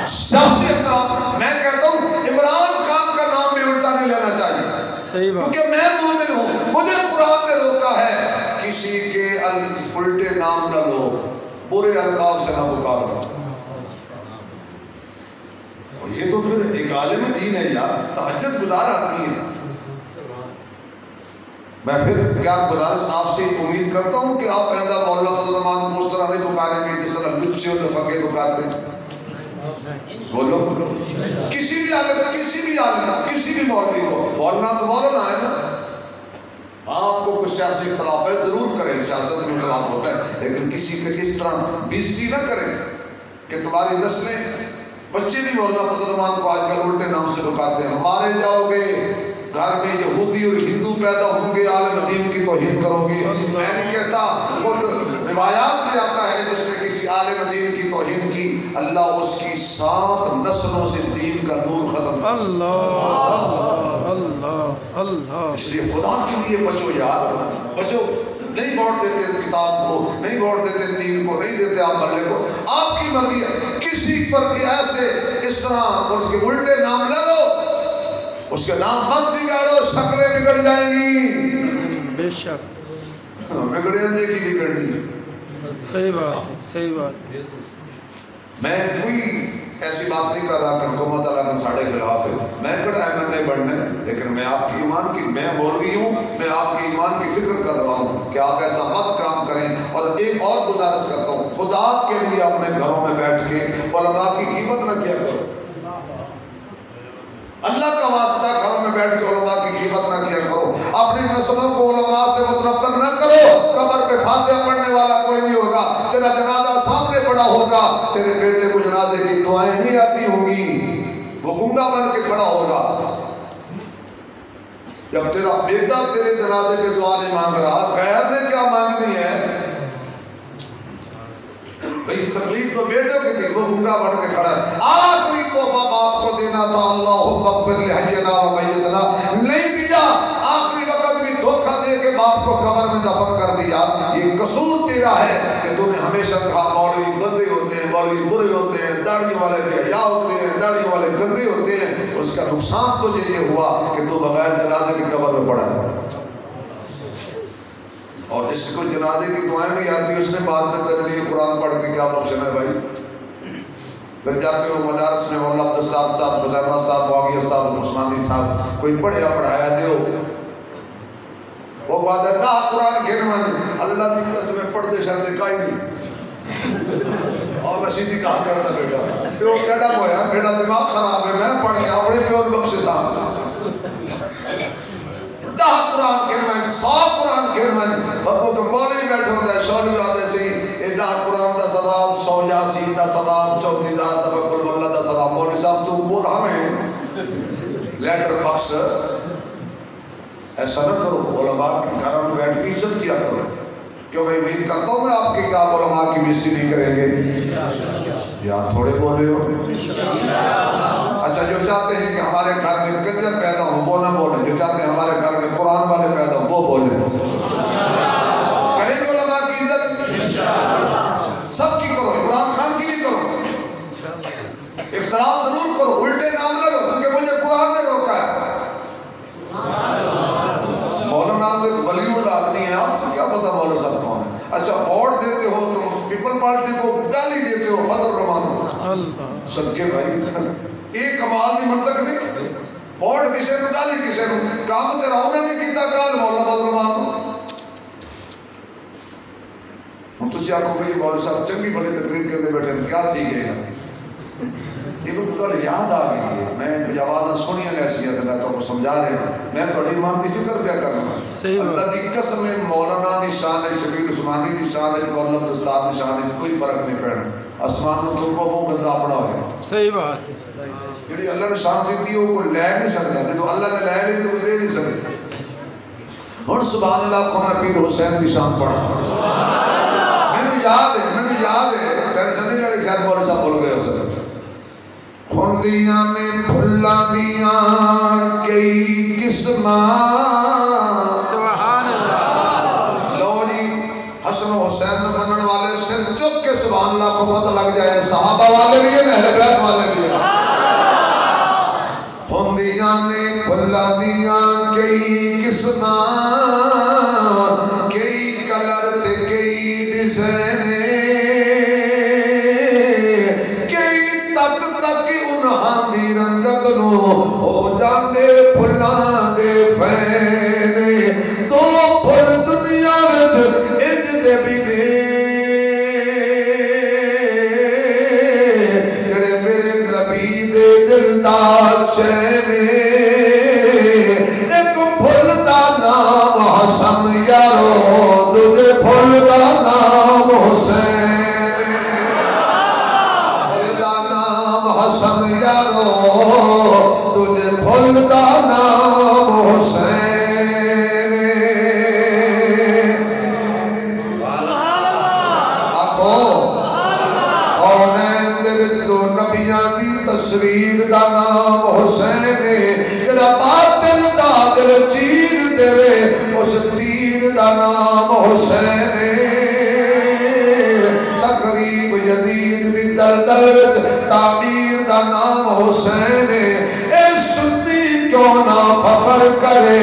سیاسی اختلاف میں کہتا ہوں عمران خان کا نام بھی الٹا نہیں لینا چاہیے صحیح بات کیونکہ میں مومن ہوں مجھے قرآن نے روکا ہے کسی کے الٹے نام نہ لو برے القاب سے نہ پکارو اور یہ تو پھر ایک عالم دین ہے یار تہجد گزار آدمی ہے میں پھر کیا گزارش آپ سے امید کرتا ہوں کہ آپ آئندہ مولانا فضل الرحمان کو اس طرح نہیں پکاریں گے جس طرح لچے اور فقے پکارتے ہیں بولو کسی بھی عالم کسی بھی مولوی کو مولانا تو مولانا ہے نا آپ کو کچھ سیاسی اختلاف ہے ضرور کریں سیاست میں اختلاف ہوتا ہے لیکن کسی کے اس طرح بےزتی نہ کریں کہ تمہاری نسلیں بچے بھی مولانا فضل الرحمان کو آج کل الٹے نام سے پکارتے ہیں مارے جاؤ گے گھر میں یہودی اور ہندو پیدا ہوں گے عالم دین کی توہین کرو گے میں نہیں کہتا خود روایات میں آتا ہے جس نے کسی عالم دین کی توہین کی اللہ اس کی 7 نسلوں سے دین کا نور ختم اللہ اس لیے خدا کے لیے بچو یار بچو نہیں ووٹ دیتے کتاب کو نہیں ووٹ دیتے دین کو نہیں دیتے آپ مرلے کو آپ کی مرضی ہے کسی پر بھی ایسے اس طرح اس کے الٹے نام لے لو اس کے نام مت بگاڑو شکلیں بگڑ جائیں گی بے شک بگڑے کی بگڑنی صحیح بات میں کوئی ایسی بات نہیں کر رہا کہ حکومت اللہ نے ساڑھے خلاف ہے میں کڑا احمد نہیں بڑھنے لیکن میں آپ کی ایمان کی میں مولوی ہوں میں آپ کی ایمان کی فکر کر رہا ہوں کہ آپ ایسا مت کام کریں اور ایک اور گزارش کرتا ہوں خدا کے لیے اپنے گھروں میں بیٹھ کے علماء کی قیمت نہ کیا کرو اللہ کا واسطہ گھروں میں بیٹھ کے علماء کی قیمت نہ کیا کرو اپنی نسلوں کو علماء سے متنفر نہ کرو قبر پہ فاتحہ پڑھنے والا کوئی نہیں ہوگا تیرا جنازہ سامنے پڑا ہوگا تیرے بیٹے کو جنازے کی دعائیں نہیں آتی ہوں گی وہ گنگا بن کے کھڑا ہوگا جب تیرا بیٹا تیرے جنازے پہ دعا نہیں مانگ رہا غیر نے کیا مانگنی ہے بھئی تکلیف تو بیٹے کی تھی وہ گنگا بن کے کھڑا ہے آخری تحفہ باپ کو دینا تھا اللہم اغفر لحینا و میتنا نہیں دیا آخری وقت بھی دھوکہ دے کے باپ کو قبر میں دفن کر دیا یہ قصور تیرا ہے کہ تو نے ہمیشہ کہا مولوی بندے ہوتے ہیں مولوی برے ہوتے ہیں داڑھیوں والے بے حیا ہوتے ہیں داڑھیوں والے گندے ہوتے ہیں اس کا نقصان تجھے یہ ہوا کہ تو بغیر جنازے کی قبر میں پڑا ہے اور جس کو جنازے کی دعائیں نہیں آتی اس نے بعد میں تیرے لیے قرآن پڑھ کے کیا بخشنا ہے بھائی؟ پھر جاتے ہو مدارس میں مولانا عبدالستار صاحب، خزیمہ صاحب، معاویہ صاحب، عثمانی صاحب، کوئی پڑھیا پڑھایا دے ہو وہ بات ہے نا قرآن گھرمان اللہ کی قسم میں پڑھتے شرطے کا ہی نہیں اور میں سیدھی کہا کرتا بیٹا پیو کہنا ہویا میرا دماغ خراب ہے میں پڑھ کے اپنے پیو بخشے صاحب نا قرآن گھرمان صاحب قرآن گھرمان بطو تو بولے بیٹھے ہوتا ہے شولی آتے سے نا قرآن دا ثواب 100 یاسین دا ثواب 34 تفکر واللہ دا ثواب مولوی صاحب تو بول ہمیں لیٹر باکس ایسا نہ کرو علماء کے گھر میں بیٹھ کے عزت کیا کرو کیوں میں امید کرتا ہوں میں آپ کے آپ علماء کی بےزتی نہیں کریں گے یا تھوڑے بولے ہو اچھا جو چاہتے ہیں کہ ہمارے گھر میں کنجر پیدا ہوں وہ نہ بولیں جو چاہتے ہیں ہمارے گھر میں قرآن والے پیدا ہوں وہ بولیں کریں گے علماء کی عزت سب کی کرو عمران خان کی بھی کرو اختلاف ضرور کرو الٹے نام نہ لو کیونکہ مجھے قرآن نے روکا ہے مولانا ولی اللہ آدمی ہے آپ کو کیا پتا مولانا صاحب کون ہے اچھا ووٹ دیتے ہو تم پیپل پارٹی کو گالی دیتے ہو فضل الرحمان صدقے بھائی ایک کمال نہیں منطق نہیں ووٹ کسے کو گالی کسے کو کام تیرا انہیں نہیں کیتا گال مولانا فضل الرحمان ہم تو آنکھوں میں یہ مولانا صاحب چنگی بھلی تقریر کرتے بیٹھے کیا تھی گئے یہ کو کل یاد آ گئی ہے میں کچھ آوازیں سنی ہیں ایسی ہے میں تو کو سمجھا رہے ہیں میں تھوڑی امام کی فکر کیا کر رہا ہوں اللہ کی قسم ہے مولانا دی شان ہے شبیر عثمانی دی شان ہے مولانا عبدالستار دی شان ہے کوئی فرق نہیں پڑنا آسمان میں تو کو وہ گندہ اپنا ہوئے صحیح بات جڑی اللہ نے شان دیتی ہے وہ کوئی لے نہیں سکتا جو اللہ نے لے لی تو کوئی دے نہیں سکتا اور سبحان اللہ کو میں پیر حسین دی شان پڑھا میں یاد ہے ٹینشن نہیں لڑی خیر بولے صاحب بول گئے اسے ہوندیاں نے پھلاں دیاں کئی قسماں سبحان اللہ لو جی حسن و حسین منن والے سر چک کے سبحان اللہ کو پتہ لگ جائے صحابہ والے بھی ہیں اہل بیت والے بھی ہیں ہوندیاں نے پھلاں دیاں کئی قسماں کئی کلر تے کئی ڈیزائن رنگت نو ہو جاندے پھلاں دے فین دو پھل دنیا وچ انج دے بھی نے جڑے میرے نبی دے دل دا چین ایک پھل دا نام حسن یارو دوجے پھل دا نام حسین پھل دا نام حسن یارو تجھے پھل دا نام حسین آکھو کونین دے وچ دو نبیاں دی تصویر دا نام حسین جڑا باطل دا دل چیر دے اس تیر دا نام حسین تقریب جدید دی دلدل وچ تعمیر دا نام حسین اے سنی کیوں نہ فخر کرے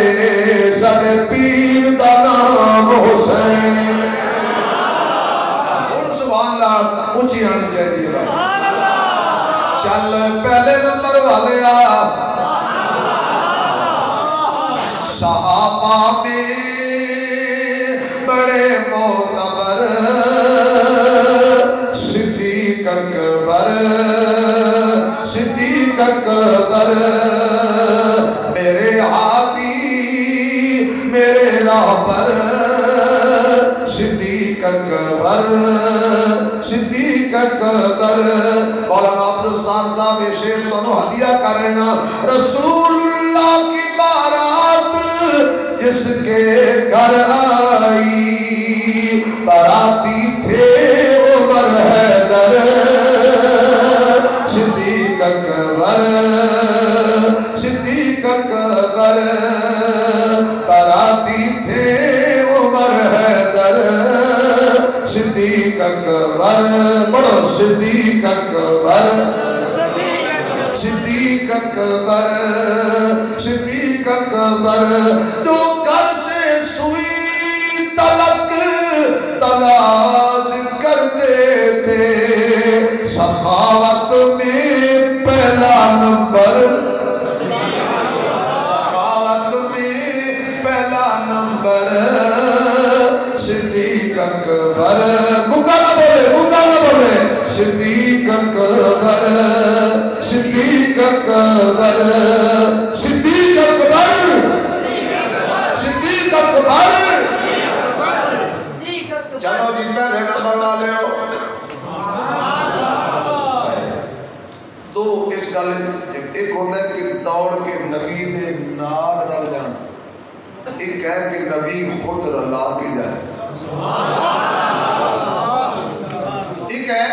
سڑے پیر دا نام حسین اور سبحان اللہ اونچی آنی چاہیے چل پہلے نمبر والے آ صحابہ میں بڑے معتبر صدیق اکبر میرے ہادی میرے راہبر صدیق اکبر مولانا عبدالستار صاحب یہ شعر تو ہدیہ کر رہے ہیں رسول اللہ کی بارات جس کے گھر آئی باراتی تھے عمر حیدر صدیق اکبر باراتی تھے عمر حیدر صدیق اکبر بڑو صدیق اکبر جو گھر سے سوئی تلک ایک ہے کہ نبی خود اللہ کی جائے، ایک ہے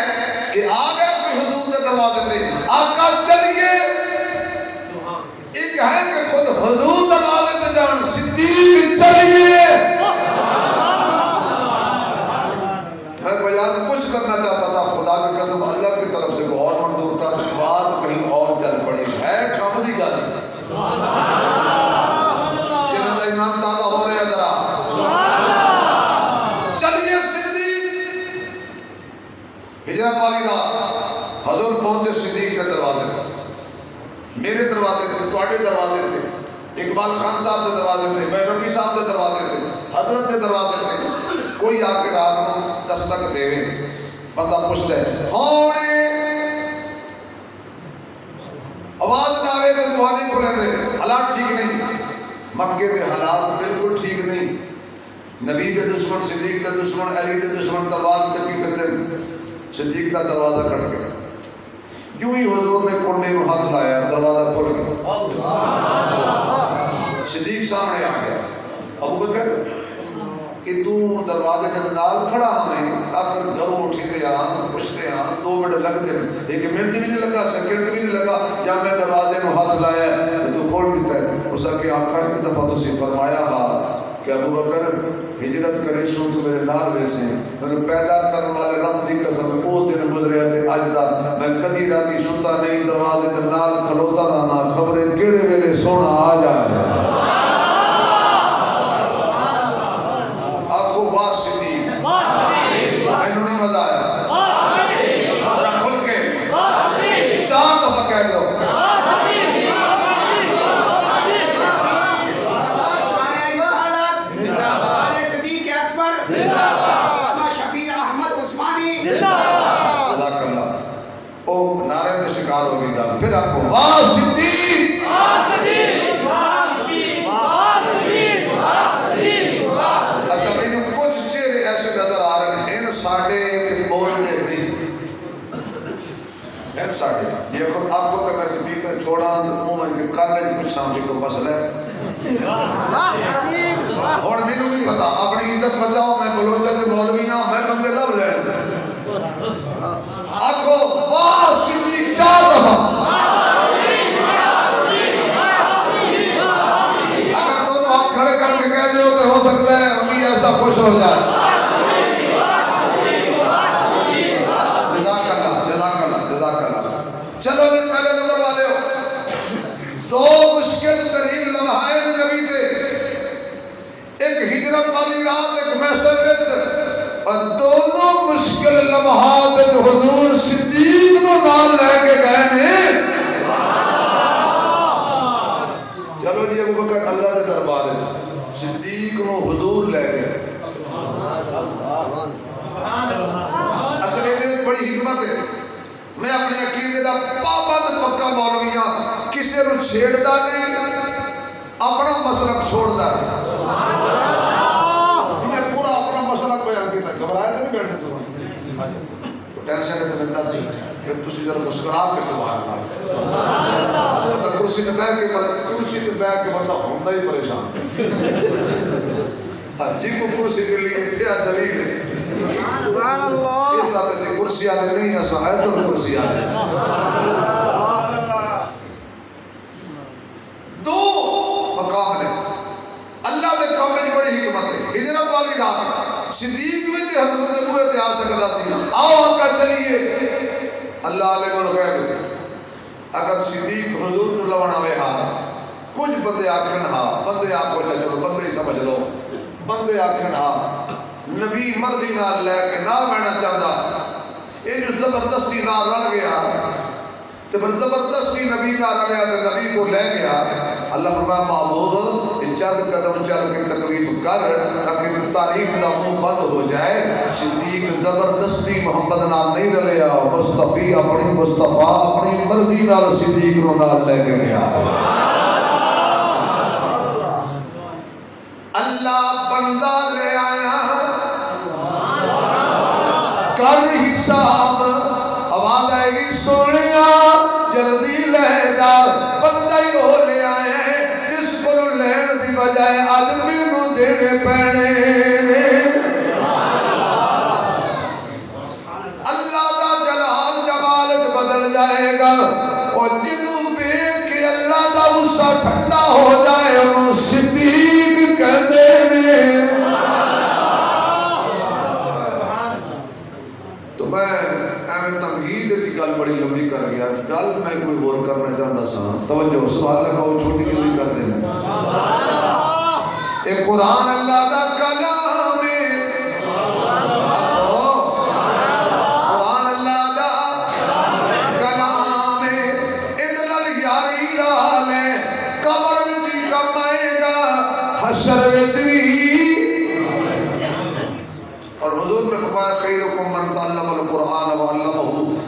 کہ آگے کوئی حضور کے دروازے پہ آقا چلیے، ایک ہے کہ خود حضور دروازے پہ جان صدیق چلیے۔ میں بیان کچھ کرنا چاہتا تھا، خدا کی قسم اللہ کی طرف سے کوئی اور منظور تھا، بات کہیں اور چل پڑی ہے، کاملی گل جنہوں کا ایمان تازہ ہو رہے ہیں ذرا چلیے صدیق۔ ہجرت والی رات حضور پہنچے صدیق کے دروازے پر، میرے دروازے تھے، تواڈے دروازے تھے، اقبال خان صاحب کے دروازے تھے، میں رفیع صاحب کے دروازے تھے، حضرت کے دروازے تھے۔ کوئی آ کے رات کو دستک دے، بندہ پوچھتا ہے کون ہے، آواز نہ آئے تو دعا نہیں کھلے دے، حالات ٹھیک نہیں، مکے کے حالات بالکل ٹھیک نہیں، نبی کے دشمن، صدیق کے دشمن، علی کے دشمن تلوار چکی پھرتے، صدیق کا دروازہ کھڑ گیا، جو ہی حضور نے کنڈے کو ہاتھ لایا دروازہ کھل گیا، صدیق سامنے آ گیا، ابو بکر کہ تو دروازے جب نال کھڑا ہمیں آخر گھروں اٹھی دے آن پوچھتے آن 2 منٹ لگ دے، ایک منٹ بھی نہیں لگا، سیکنڈ بھی نہیں لگا، جب میں دروازے کو ہاتھ لایا تو کھول دیتا ہے۔ اس کہ آقا ایک دفعہ تو سی فرمایا کہ ابو بکر ہجرت کرے سو تو میرے نال ویسے میں پیدا کرنے والے رب دی قسم وہ دن گزرے تے اج دا میں کبھی راتی ستا نہیں، دروازے تے نال کھلوتا رہنا، خبریں کیڑے ویلے سونا آ جائے۔ مینوں نہیں مزہ آیا، ذرا کھل کے 4 دفعہ کہہ دو نعرے میں شکار ہو گئی تھا، پھر آپ کو واہ صدیق، اچھا میں نے کچھ چہرے ایسے نظر آ رہے ہیں ساڑھے بولنے نہیں ہیں ساڑھے، یہ خود آپ کو کہ میں سپیکر چھوڑا تو میں کہ کالج کچھ سامنے کو مسئلہ ہے اور میں نے نہیں پتا اپنی عزت بچاؤ، میں بلوچہ سے مولوی ہوں، میں بندے لب لے آکھو واہ صدیق 4 دفعہ، اگر دونوں ہاتھ کھڑے کر کے کہہ دے ہوتے ہو سکتا ہے امی ایسا خوش ہو جائے۔ جزاک اللہ جزاک اللہ جزاک اللہ۔ چلو جی پہلے نمبر والے ہو، 2 مشکل ترین لمحے نبی دے، ایک ہجرت والی رات، ایک محشر وچ، اور دونوں مشکل لمحات حضور صدیق کو نال لے کے گئے نے۔ چلو جی ابو بکر اللہ کے دربار ہے، صدیق کو حضور لے گئے۔ اصل یہ بڑی حکمت ہے، میں اپنے عقیدے دا پابند پکا مولوی ہاں، کسی نو چھیڑدا نہیں، اپنا مسلک چھوڑدا نہیں، گھبرایا تو نہیں بیٹھے تو ٹینشن ہے تو زندہ نہیں، پھر تسی ذرا مسکرا کے سبحان اللہ، کرسی پہ بیٹھ کے بندہ ہوندہ ہی پریشان جی کو کرسی کے لیے اتھے دلیل ہے سبحان اللہ، اس بات سے کرسی آنے نہیں ہے سہایت اور کرسی آنے 2 مقام نے اللہ نے کام میں بڑی حکمت ہے۔ ہجرت والی رات صدیق میں تے حضور نبوت آ سکتا سی، آؤ آقا چلیے، اللہ علیہ وسلم اگر صدیق حضور نو لونا وے ہاں، کچھ بندے آکھن ہاں، بندے آکھو چلو بندے ہی سمجھ لو، بندے آکھن ہاں نبی مرضی نہ لے کے نہ بہنا چاہتا، یہ جو زبردستی نہ رل گیا تو زبردستی نبی نہ رلیا تو نبی کو لے گیا۔ اللہ فرمایا معبود چند قدم چل کے تکلیف کر تاکہ تاریخ کا منہ بند ہو جائے۔ صدیق زبردستی محمد نال نہیں رلیا، مصطفی اپنی مصطفیٰ اپنی مرضی نال صدیق نو نال لے کے گیا۔ اللہ بندہ لے آیا کر حساب، آواز آئے گی سونیا جلدی لے جا، بندہ ہی ہو لے آئے جس کو لین دی بجائے آدمی توجہ سبحان اللہ کہو چھوٹی کی ہوئی کر دینا ایک قرآن اللہ دا کلام ہے قرآن اللہ دا کلام ہے ادھر یاری لال ہے قبر میں بھی کمائے گا حشر میں بھی اور حضور میں فرمایا خیرکم من تعلم القرآن وعلمہ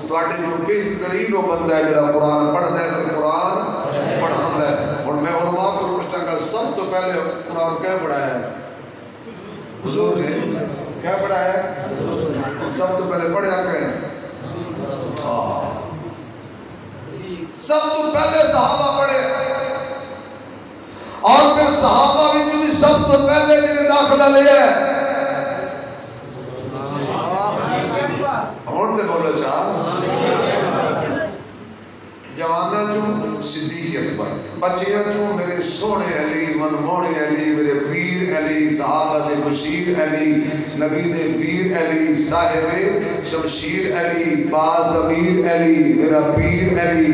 تو آٹے جو بہترین بندہ ہے جڑا قرآن پڑھتا ہے تو قرآن پڑھاتا ہے اور میں علماء کو پوچھتا کہ سب تو پہلے قرآن کیا پڑھایا ہے حضور نے کیا پڑھایا ہے سب تو پہلے پڑھا کہیں سب تو پہلے صحابہ پڑھے اور پھر صحابہ بھی سب تو پہلے جنہیں داخلہ لیا ہے ہون دے بولو چاہ جوانا چوں صدیق اکبر بچیاں چوں میرے سونے علی منمونے علی میرے پیر علی صحابہ دے بشیر علی نبی دے پیر علی صاحب شمشیر علی باز امیر علی میرا پیر علی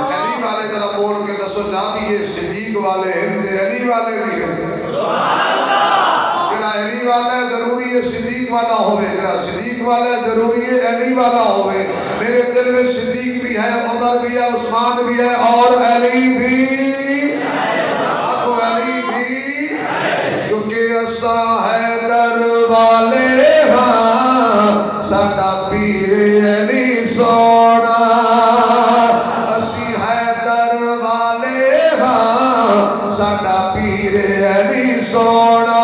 علی والے ذرا بول کے دسو جا بھی یہ صدیق والے ہیں تے علی والے بھی ہیں علی والا ہے ضروری ہے صدیق والا ہوئے جڑا صدیق والا ہے ضروری ہے علی والا ہوئے میرے دل میں صدیق بھی ہے عمر بھی ہے عثمان بھی ہے اور علی بھی آخو علی بھی کیونکہ اسا حیدر والے ہاں ساڈا پیر علی سونا اسی حیدر والے ہاں ساڈا پیر علی سونا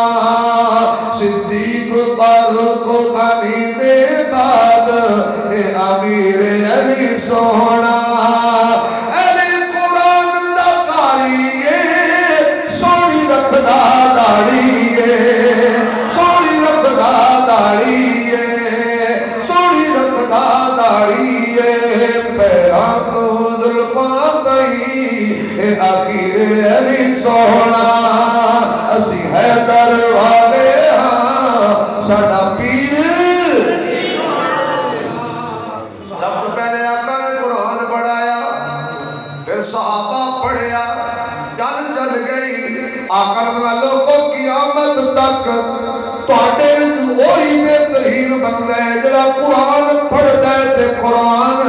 صدیق فاروق غنی دے بعد اے امیر علی سونا علی قرآن دا قاری ہے سونی رکھدا داڑھی ہے سونی رکھدا داڑھی ہے سونی رکھدا داڑھی ہے پیراں تو زلفاں تئیں اے آخر علی سونا اسی حیدر والے ساڈا پیر سب تو پہلے آقا نے قرآن پڑھایا پھر صحابہ پڑھیا گل چل گئی آقا نے لوگوں قیامت تک تواڈے وہی بہترین بندہ ہے جڑا قرآن پڑھدا ہے تے قرآن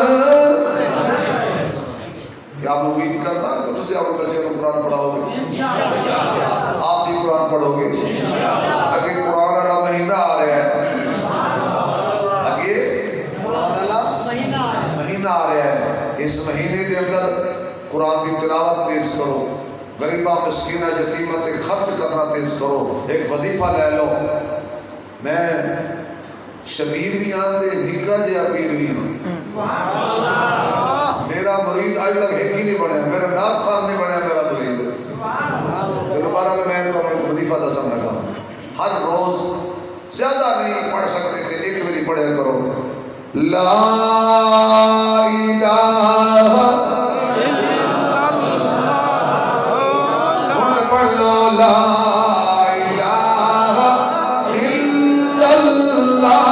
کیا امید کرتا کہ تسی اپنے بچے کو قرآن پڑھاؤ گے آپ بھی قرآن پڑھو گے اگے قرآن والا مہینہ آ رہا ہے اگے قرآن والا مہینہ آ رہا ہے اس مہینے کے اندر قرآن کی تلاوت تیز کرو غریبہ مسکینہ یتیمہ تے خرچ کرنا تیز کرو ایک وظیفہ لے لو میں شبیر بھی آتے نکا جیا پیر بھی ہوں میرا مرید آج تک ایک ہی نہیں بڑھا ہے میرا نات خان نہیں بڑھا ہے میرا مرید چلو بارہ میں تو ہمیں وظیفہ دسم لگا ہر روز زیادہ نہیں پڑھ سکتے تھے ایک باری پڑھے کرو لا الہ ان پڑھ لو لا الہ الا اللہ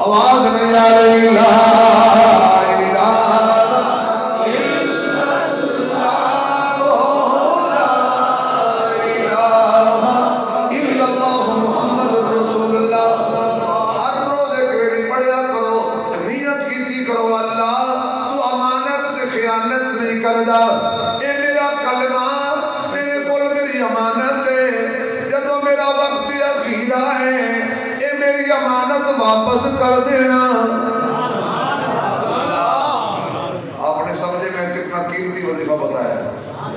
آواز نہیں آ رہی لا واپس کر دینا آپ نے سمجھے میں کتنا قیمتی وظیفہ بتایا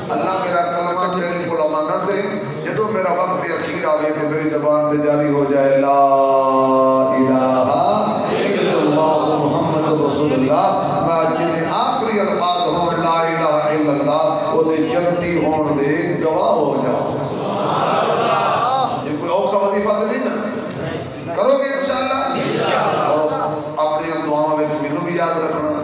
اللہ میرا کلمہ تیرے کو امانت ہے جدو میرا وقت اخیر آئے تو میری زبان تے جاری ہو جائے لا الہ الا اللہ محمد رسول اللہ میں جنہیں آخری الفاظ ہوں لا الہ الا اللہ وہ دے جنتی ہون دے گواہ ہو جاؤ یہ کوئی اور کا وظیفہ نہیں نا کرو گے انشاءاللہ اور اپنی دعاؤں میں مینوں بھی یاد رکھنا